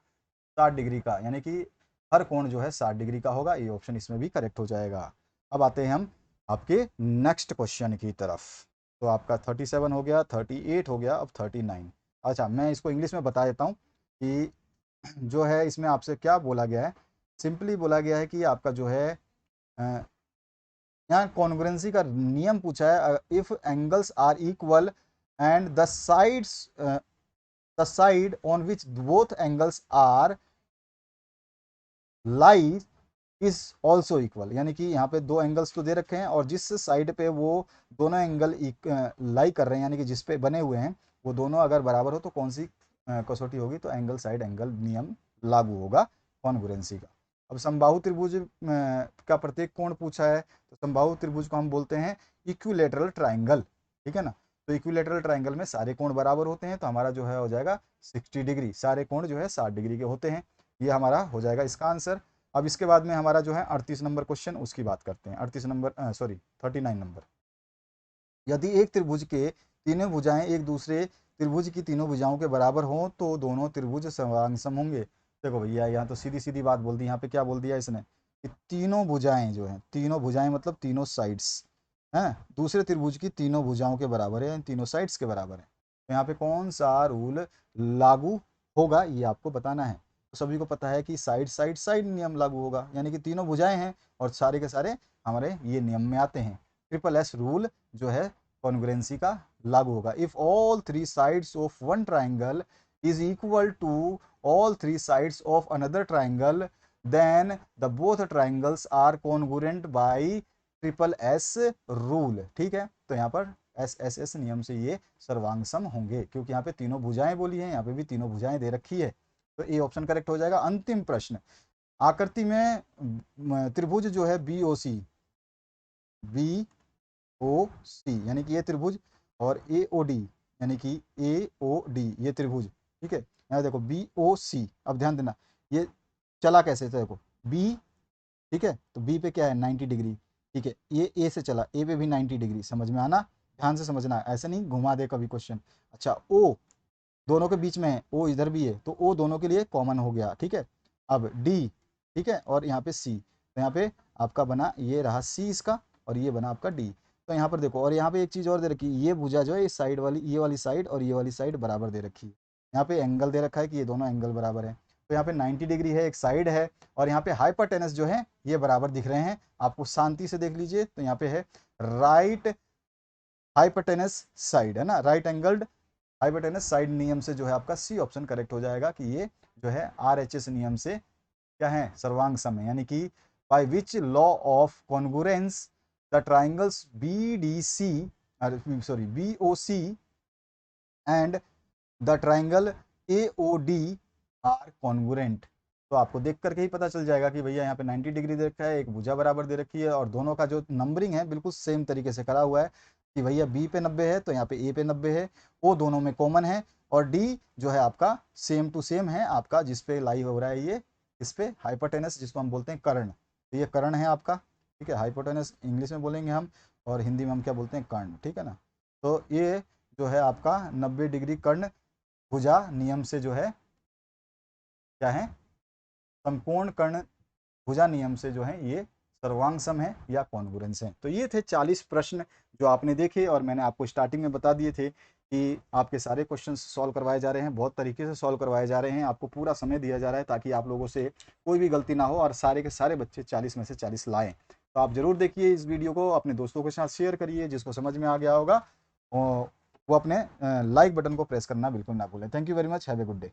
60 डिग्री का, यानी कि हर कोण जो है 60 डिग्री का होगा। ये ऑप्शन इसमें भी करेक्ट हो जाएगा। अब आते हैं हम आपके नेक्स्ट क्वेश्चन की तरफ। तो आपका 37 हो गया, 38 हो गया, अब 39। अच्छा, मैं इसको इंग्लिश में बता देता हूँ कि जो है इसमें आपसे क्या बोला गया है। सिंपली बोला गया है कि आपका जो है यहाँ कॉन्ग्रुएंसी का नियम पूछा है। If angles are equal and the side on which both angles are lies is also equal, यानी कि यहाँ पे दो एंगल्स तो दे रखे हैं और जिस साइड पे वो दोनों एंगल लाई कर रहे हैं, यानी कि जिस पे बने हुए हैं वो दोनों अगर बराबर हो, तो कौन सी कसौटी होगी, तो एंगल साइड एंगल नियम लागू होगा कॉन्ग्रुएंसी का। अब समबाहु त्रिभुज का प्रत्येक कोण पूछा है, तो समबाहु त्रिभुज को हम बोलते हैं इक्विलेटरल ट्राइंगल। ठीक है ना, तो इक्विलेटरल ट्राइंगल में सारे कोण बराबर होते हैं, तो हमारा जो है हो जाएगा 60 डिग्री, सारे कोण जो है 60 डिग्री के होते हैं। ये हमारा हो जाएगा इसका आंसर। अब इसके बाद में हमारा जो है 38 नंबर क्वेश्चन, उसकी बात करते हैं। 38 नंबर, सॉरी 39 नंबर। यदि एक त्रिभुज के तीनों भुजाएं एक दूसरे त्रिभुज की तीनों भुजाओं के बराबर हों तो दोनों त्रिभुज समसम होंगे। देखो भैया, यहाँ तो सीधी सीधी बात बोल दी। यहाँ पे क्या बोल दिया इसने कि तीनों भुजाएं जो हैं, तीनों भुजाएं मतलब तीनों साइड्स हैं, दूसरे त्रिभुज की तीनों भुजाओं के बराबर है, तीनों साइड्स के बराबर है। तो यहाँ पे कौन सा रूल लागू होगा ये आपको बताना है। तो सभी को पता है कि साइड साइड साइड नियम लागू होगा, यानी कि तीनों भुजाएं हैं और सारे के सारे हमारे ये नियम में आते हैं। ट्रिपल एस रूल जो है कॉन्ग्रुएंसी का लागू होगा। If all three sides of one triangle is equal to all three sides of another triangle then the both triangles are congruent by triple S rule. ठीक है, तो यहाँ पर एस एस एस नियम से ये सर्वांगसम होंगे, क्योंकि यहाँ पे तीनों भुजाएं बोली हैं, यहाँ पे भी तीनों भुजाएं दे रखी है। तो ए ऑप्शन करेक्ट हो जाएगा। अंतिम प्रश्न, आकृति में त्रिभुज जो है बी ओ सी, यानी कि ये त्रिभुज, और ए ओ डी, यानी कि ए ओ डी ये त्रिभुज। ठीक है, यहाँ देखो बी ओ सी, अब ध्यान देना ये चला कैसे, तो देखो बी, ठीक है, तो बी पे क्या है 90 डिग्री। ठीक है, ये ए से चला, ए पे भी 90 डिग्री, समझ में आना, ध्यान से समझना, ऐसे नहीं घुमा दे कभी क्वेश्चन। अच्छा, ओ दोनों के बीच में है, ओ इधर भी है, तो ओ दोनों के लिए कॉमन हो गया। ठीक है, अब डी, ठीक है, और यहाँ पे सी, तो यहाँ पे आपका बना ये रहा सी इसका, और ये बना आपका डी। तो यहाँ पर देखो, और यहाँ पे एक चीज़ और दे रखी है, ये भुजा जो है इस साइड वाली, ये वाली साइड और ये वाली साइड बराबर दे रखी है। यहाँ पे एंगल दे रखा है कि ये दोनों एंगल बराबर है। तो यहाँ पे 90 डिग्री है, एक साइड है, और यहाँ पे हाइपोटेनस जो है ये बराबर दिख रहे हैं आपको, शांति से देख लीजिए। तो यहाँ पे है राइट हाइपोटेनस साइड, है ना, राइट एंगल्ड हाइपोटेनस साइड नियम से जो है आपका सी ऑप्शन करेक्ट हो जाएगा कि ये जो है आरएचएस नियम से क्या है, सर्वांग सम है। यानी कि by which law of congruence the triangles B D C, sorry B O C and the triangle A O D are congruent. तो आपको देख करके ही पता चल जाएगा कि भैया यहाँ पे 90 डिग्री दे रखा है, एक भुजा बराबर दे रखी है, और दोनों का जो नंबरिंग है बिल्कुल सेम तरीके से करा हुआ है कि भैया बी पे 90 है तो यहाँ पे ए पे 90 है, ओ दोनों में कॉमन है, और डी जो है आपका सेम टू सेम है आपका, जिस पे लाई हो रहा है ये, इस पे हाइपोटेनस, जिसको हम बोलते हैं कर्ण। तो ये कर्ण है आपका। ठीक है, हाइपोटेनस इंग्लिश में बोलेंगे हम, और हिंदी में हम क्या बोलते हैं, कर्ण। ठीक है ना, तो ये जो है आपका 90 डिग्री कर्ण भुजा नियम से जो है क्या है, समकोण कर्ण भुजा नियम से जो है ये सर्वांग सम है या कॉन्ग्रुएंस है। तो ये थे 40 प्रश्न जो आपने देखे और मैंने आपको स्टार्टिंग में बता दिए थे कि आपके सारे क्वेश्चंस सॉल्व करवाए जा रहे हैं, बहुत तरीके से सॉल्व करवाए जा रहे हैं, आपको पूरा समय दिया जा रहा है ताकि आप लोगों से कोई भी गलती ना हो और सारे के सारे बच्चे 40 में से 40 लाएं। तो आप जरूर देखिए इस वीडियो को, अपने दोस्तों के साथ शेयर करिए, जिसको समझ में आ गया होगा वो अपने लाइक बटन को प्रेस करना बिल्कुल ना भूलें। Thank you very much, have a good day.